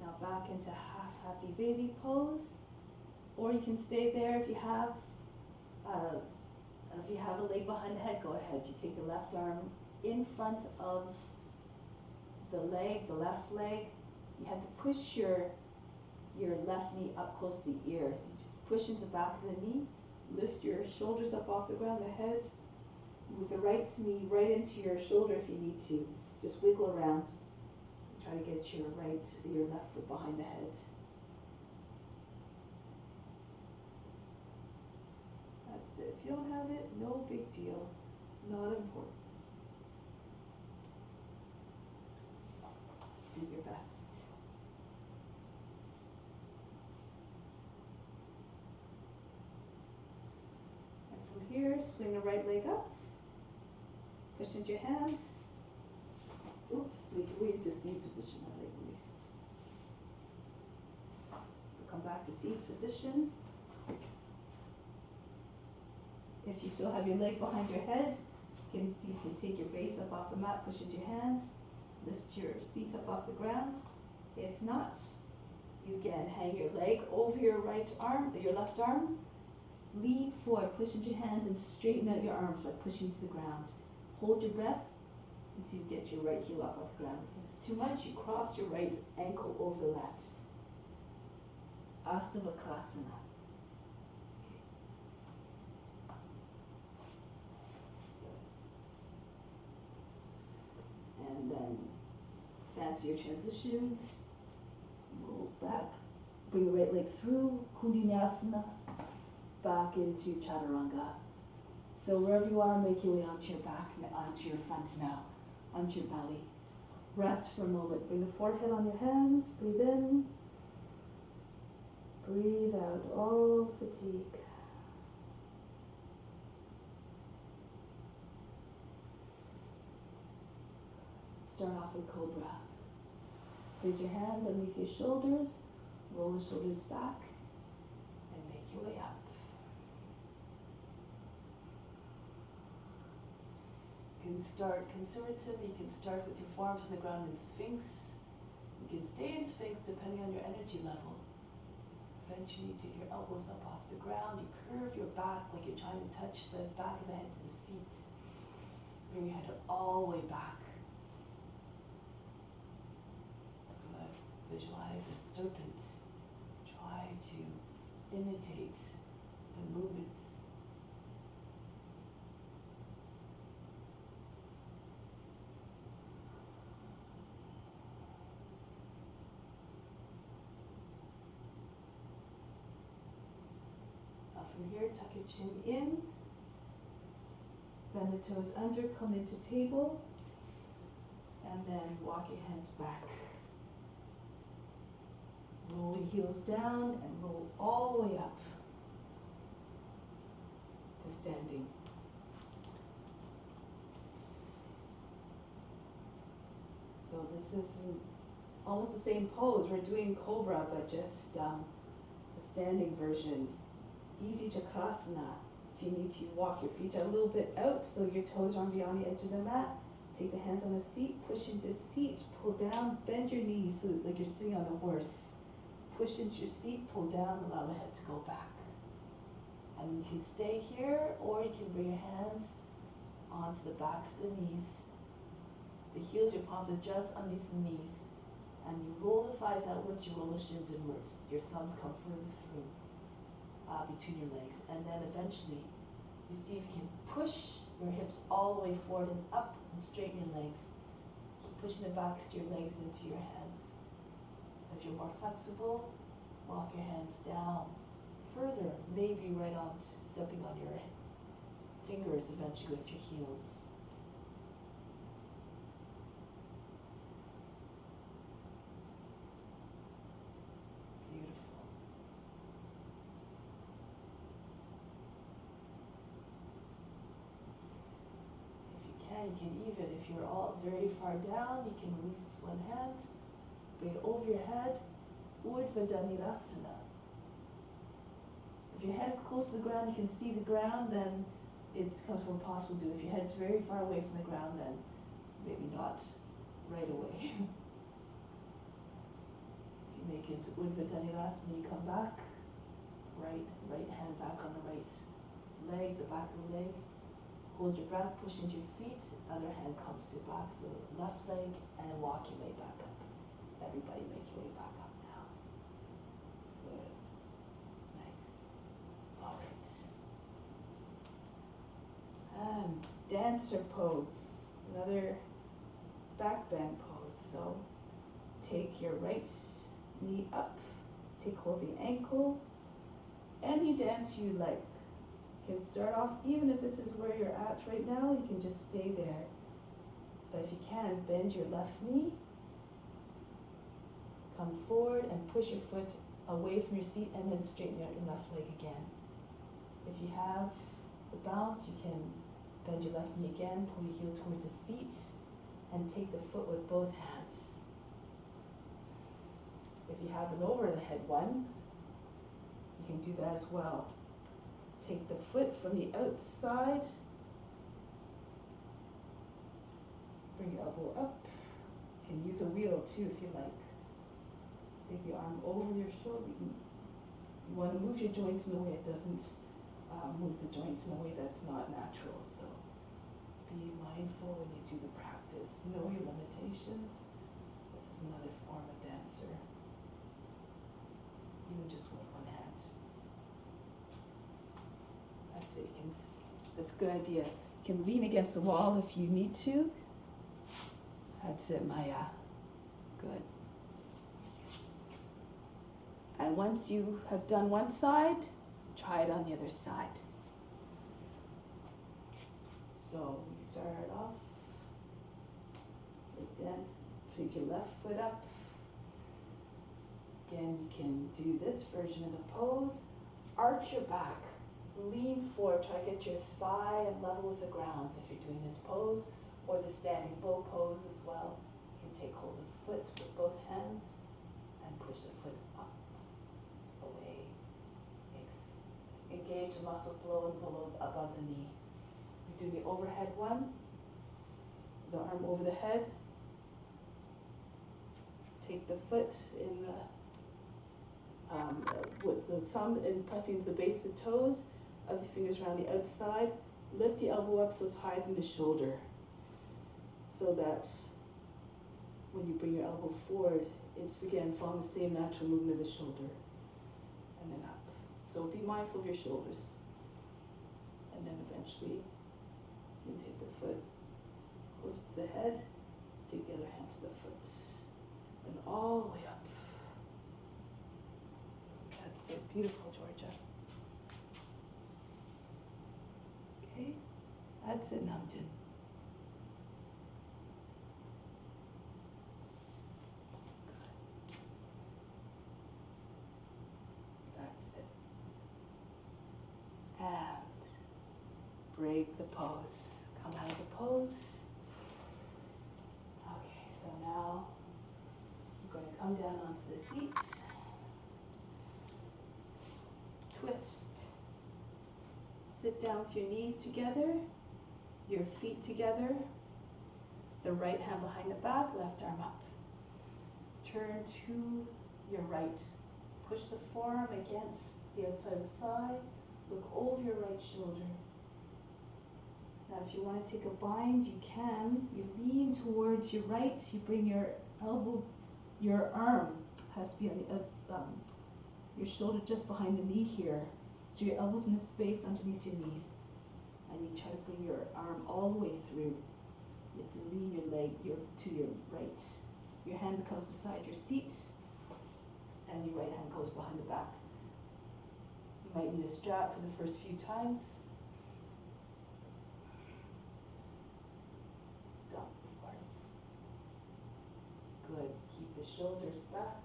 Now back into half happy baby pose, or you can stay there if you have a leg behind the head. Go ahead. You take the left arm in front of the leg, the left leg. You have to push your left knee up close to the ear. You just push into the back of the knee. Lift your shoulders up off the ground, the head. Move the right knee right into your shoulder if you need to. Just wiggle around. Try to get your left foot behind the head. That's it. If you don't have it, no big deal. Not important. Just do your best. And from here, swing the right leg up. Push into your hands. Oops, make your way to seat position, my leg released. So come back to seat position. If you still have your leg behind your head, you can see if you can take your base up off the mat, push into your hands, lift your seat up off the ground. If not, you can hang your leg over your right arm, your left arm, lean forward, push into your hands and straighten out your arms by pushing to the ground. Hold your breath and see if you get your right heel up off the ground. If it's too much, you cross your right ankle over the left. Astavakasana. And then fancy your transitions. Roll back. Bring the right leg through. Kundinasana. Back into Chaturanga. So wherever you are, make your way onto your back, onto your front now, onto your belly. Rest for a moment. Bring the forehead on your hands. Breathe in. Breathe out all fatigue. Start off with Cobra. Place your hands underneath your shoulders. Roll the shoulders back and make your way up. You can start conservative. You can start with your forearms on the ground in Sphinx. You can stay in Sphinx depending on your energy level. Eventually you take your elbows up off the ground. You curve your back like you're trying to touch the back of the head to the seat. Bring your head all the way back. Good. Visualize a serpent. Try to imitate the movements. From here, tuck your chin in, bend the toes under, come into table, and then walk your hands back. Roll your heels down and roll all the way up to standing. So this is almost the same pose. We're doing Cobra, but just a standing version. Easy Chakrasana. If you need to, walk your feet a little bit out so your toes aren't beyond the edge of the mat. Take the hands on the seat, push into the seat, pull down, bend your knees so like you're sitting on a horse. Push into your seat, pull down, allow the head to go back. And you can stay here, or you can bring your hands onto the backs of the knees. The heels, your palms are just underneath the knees. And you roll the thighs outwards, you roll the shins inwards. Your thumbs come further through. Between your legs, and then eventually you see if you can push your hips all the way forward and up and straighten your legs. Keep pushing the backs of your legs into your hands. If you're more flexible, walk your hands down further, maybe right on stepping on your fingers eventually with your heels. You can even, if you're all very far down, you can release one hand, bring it over your head, Ujjayi. If your head's close to the ground, you can see the ground, then it becomes more possible to do. If your head's very far away from the ground, then maybe not right away. If you make it Ujjayi, you come back, right hand back on the right leg, the back of the leg. Hold your breath, push into your feet, other hand comes to back the left leg, and walk your way back up. Everybody make your way back up now. Good. Nice. All right. And dancer pose, another back bend pose. So take your right knee up, take hold of the ankle, any dance you like. You can start off, even if this is where you're at right now, you can just stay there. But if you can, bend your left knee, come forward and push your foot away from your seat and then straighten out your left leg again. If you have the bounce, you can bend your left knee again, pull your heel towards the seat, and take the foot with both hands. If you have an over the head one, you can do that as well. Take the foot from the outside, bring your elbow up. You can use a wheel too if you like. Take the arm over your shoulder. You want to move your joints in a way it doesn't move the joints in a way that's not natural. So Be mindful when you do the practice. Know your limitations. This is another form of dancer. Even just with one hand. That's it. That's a good idea. You can lean against the wall if you need to. That's it, Maya. Good. And once you have done one side, try it on the other side. So we start off with dance. Pick your left foot up. Again, you can do this version of the pose. Arch your back. Lean forward. Try to get your thigh and level with the ground if you're doing this pose, or the standing bow pose as well. You can take hold of the foot with both hands and push the foot up, away. Engage the muscles below and above the knee. You do the overhead one. The arm over the head. Take the foot in the with the thumb and pressing to the base of the toes. Other fingers around the outside. Lift the elbow up so it's higher than the shoulder, so that when you bring your elbow forward, it's again following the same natural movement of the shoulder, and then up. So be mindful of your shoulders, and then eventually you can take the foot closer to the head, take the other hand to the foot, and all the way up. That's it. Beautiful, Georgia. Okay, that's it, Namjoon. That's it. And break the pose. Come out of the pose. Okay, so now I'm going to come down onto the seat. Twist. Sit down with your knees together, your feet together, the right hand behind the back, left arm up. Turn to your right. Push the forearm against the outside of the thigh. Look over your right shoulder. Now if you want to take a bind, you can. You lean towards your right. You bring your elbow, your arm has to be on the outside, your shoulder just behind the knee here. So your elbows in the space underneath your knees. And you try to bring your arm all the way through. You have to lean your leg to your right. Your hand becomes beside your seat, and your right hand goes behind the back. You might need a strap for the first few times. Down, of course. Good. Keep the shoulders back.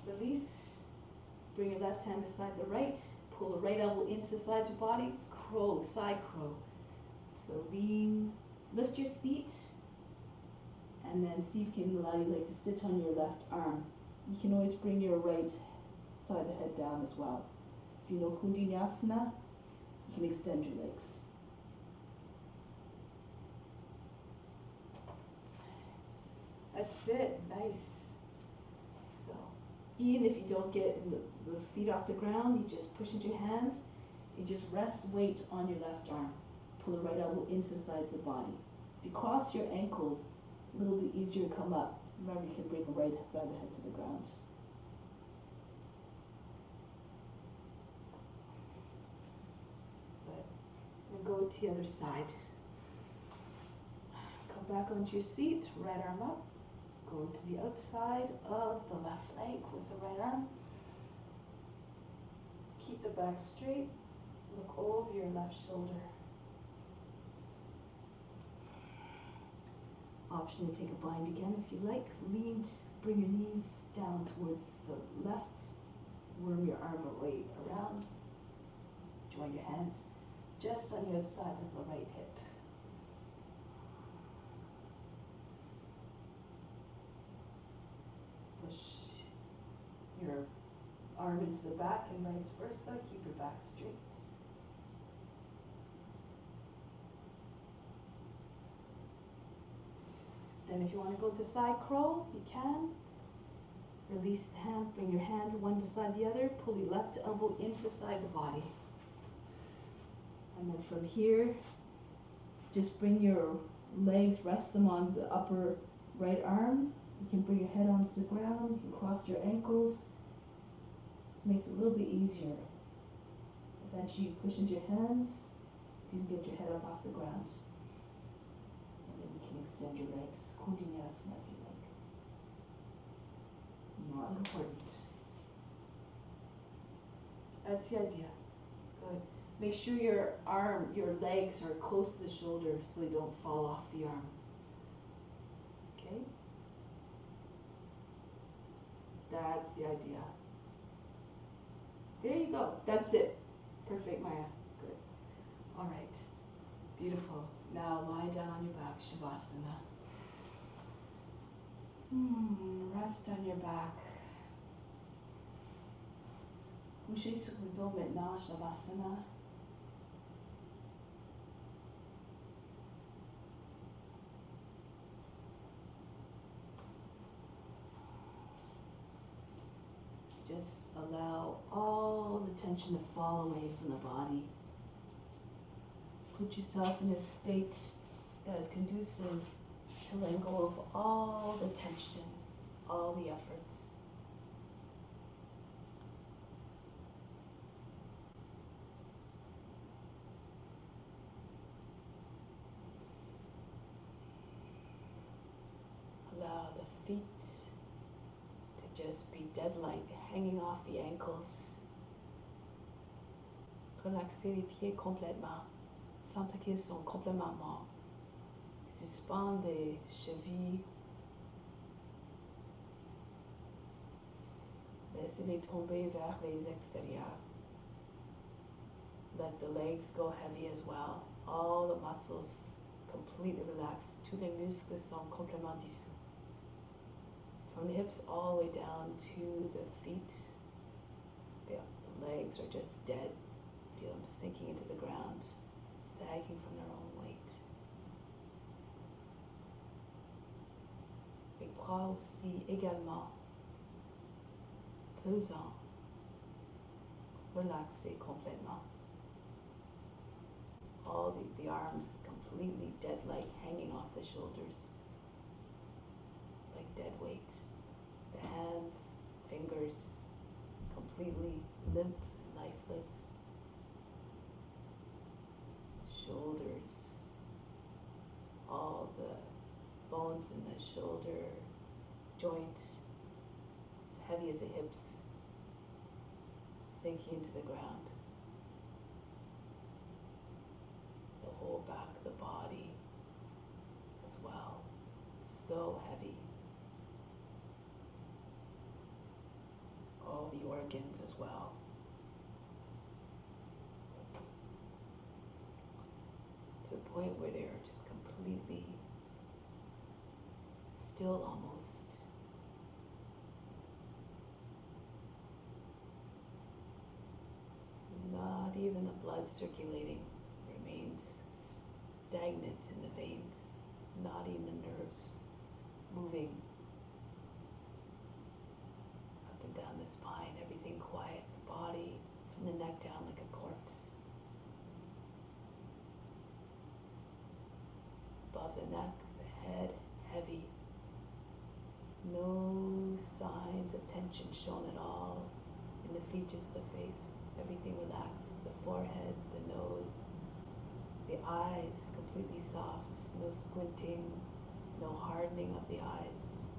Release. Bring your left hand beside the right. Pull the right elbow into the side of your body. Crow, side crow. So lean, lift your seat, and then see if you can allow your legs to sit on your left arm. You can always bring your right side of the head down as well. If you know Kundinasana, you can extend your legs. That's it. Nice. So, even if you don't get the feet off the ground, you just push into your hands. You just rest weight on your left arm. Pull the right elbow into the sides of the body. If you cross your ankles, a little bit easier to come up. Remember, you can bring the right side of the head to the ground. Good. And go to the other side. Come back onto your seat, right arm up. Go to the outside of the left leg with the right arm. Keep the back straight. Look over your left shoulder. Option to take a bind again if you like. Lean, bring your knees down towards the left. Worm your arm away around. Join your hands just on the outside of the right hip. Push your arm into the back and vice versa. Keep your back straight. Then if you want to go to side crow, you can. Release the hand, bring your hands one beside the other, pull your left elbow inside the body. And then from here, just bring your legs, rest them on the upper right arm. You can bring your head onto the ground, you can cross your ankles. This makes it a little bit easier. Eventually you push into your hands, so you can get your head up off the ground. And then you can extend your legs. Kundinasana if you like. Not important. That's the idea. Good. Make sure your legs are close to the shoulder so they don't fall off the arm. Okay? That's the idea. There you go. That's it. Perfect, Maya. Good. All right. Beautiful. Now lie down on your back, Savasana. Rest on your back. Couchez sur le dos maintenant, Savasana. Just allow all the tension to fall away from the body. Put yourself in a state that is conducive to letting go of all the tension, all the efforts. Allow the feet to just be dead light, hanging off the ankles. Relaxez les pieds complètement. Sentez qu'ils sont complètement morts. Suspends les chevilles. Laissez-les tomber vers les extérieurs. Let the legs go heavy as well. All the muscles completely relaxed. Tous les muscles sont complètement dissous. From the hips all the way down to the feet, the legs are just dead. Feel them sinking into the ground, sagging from their own weight. Les bras aussi également, pesants, relaxés complètement. All the arms completely dead light, hanging off the shoulders like dead weight. The hands, fingers, completely limp and lifeless. Shoulders, all the bones in the shoulder joint, as heavy as the hips, sinking into the ground. The whole back of the body as well, so heavy. All the organs as well. To the point where they're just completely still almost. Not even the blood circulating remains stagnant in the veins, not even the nerves moving up and down the spine, everything quiet, the body from the neck down like a corpse. Above the neck, the head heavy. No signs of tension shown at all in the features of the face. Everything relaxed. The forehead, the nose, the eyes completely soft. No squinting, no hardening of the eyes,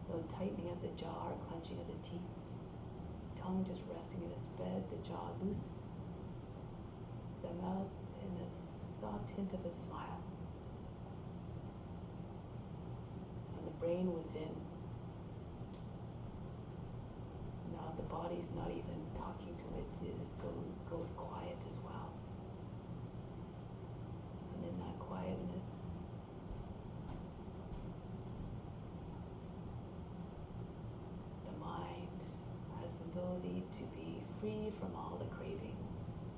no tightening of the jaw or clenching of the teeth. Tongue just resting in its bed, the jaw loose, the mouth in a soft hint of a smile. And the brain within. Now the body's not even talking to it, goes quiet as well. And in that quietness, the mind has the ability to be free from all the cravings,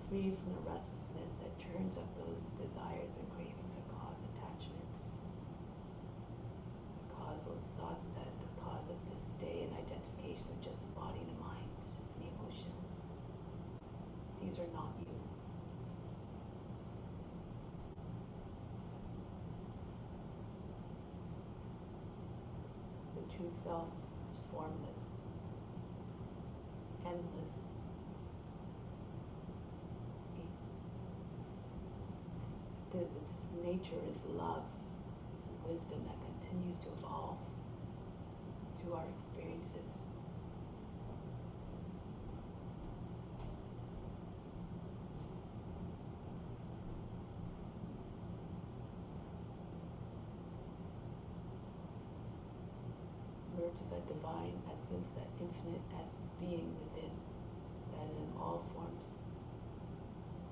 free from the restlessness that turns up those desires and cravings that cause attachments, cause cause those thoughts that cause us to stay in identification with just the body and the mind and the emotions. These are not you. The true self is formless, endless. Its nature is love and wisdom that continues to evolve through our experiences. Merge with that divine essence, that infinite as being within, that is in all forms,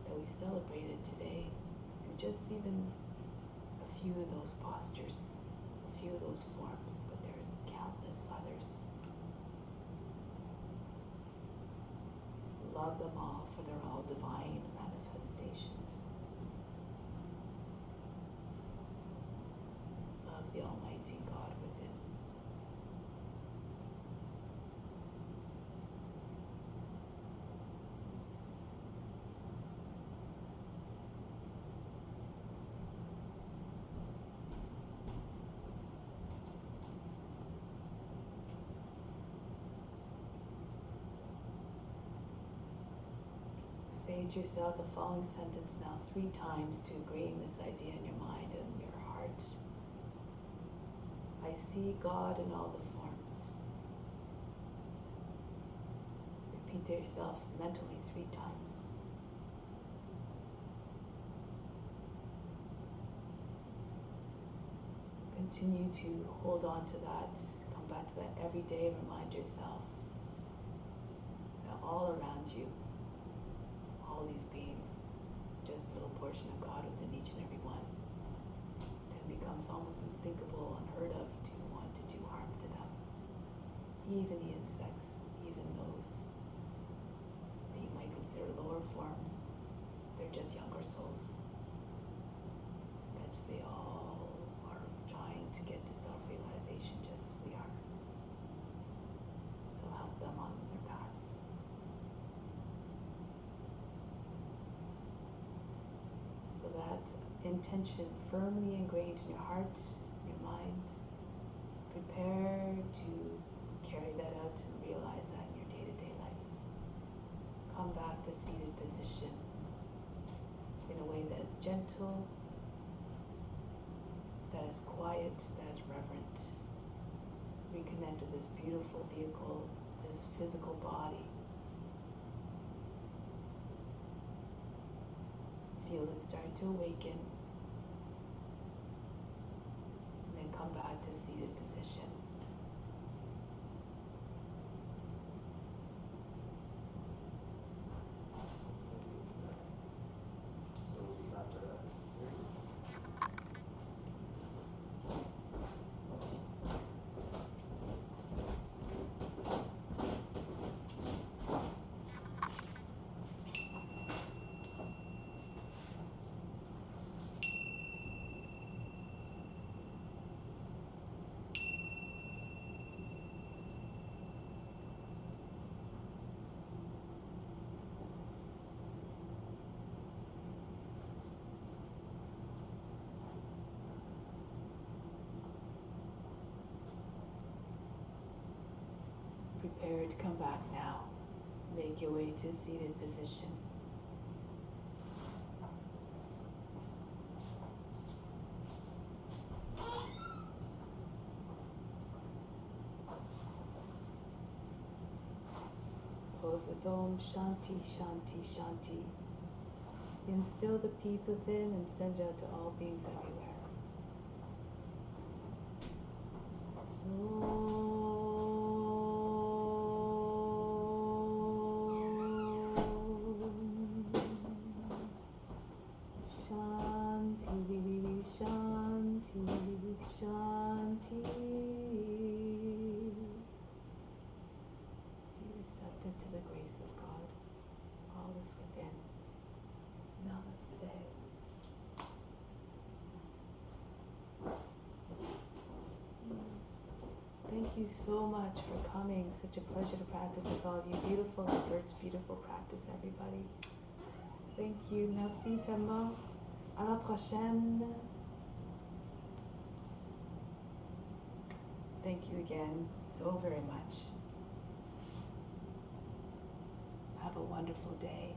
that we celebrated today through just even a few of those postures, a few of those forms, but there's countless others. Love them all, for they're all divine manifestations of the Almighty God within. Say to yourself the following sentence now 3 times to ingrain this idea in your mind and your heart. I see God in all the forms. Repeat to yourself mentally 3 times. Continue to hold on to that. Come back to that every day. Remind yourself that all around you, all these beings, just a little portion of God within each and every one, then it becomes almost unthinkable, unheard of to want to do harm to them. Even the insects, even those that you might consider lower forms, they're just younger souls. Eventually all are trying to get to self-realization just as we are. So help them on their path. So that intention firmly ingrained in your heart, your mind, prepare to carry that out and realize that in your day-to-day life. Come back to seated position in a way that is gentle, that is quiet, that is reverent. Reconnect with this beautiful vehicle, this physical body. Feel it start to awaken, and then come back to seated position. Prepare to come back now. Make your way to seated position. Pose with Om Shanti, Shanti, Shanti. Instill the peace within and send it out to all beings everywhere. Shanti, Shanti, Shanti. Be receptive to the grace of God. All is within. Namaste. Thank you so much for coming. Such a pleasure to practice with all of you. Beautiful efforts, beautiful practice, everybody. Thank you. Merci tellement. À la prochaine. Thank you again so very much. Have a wonderful day.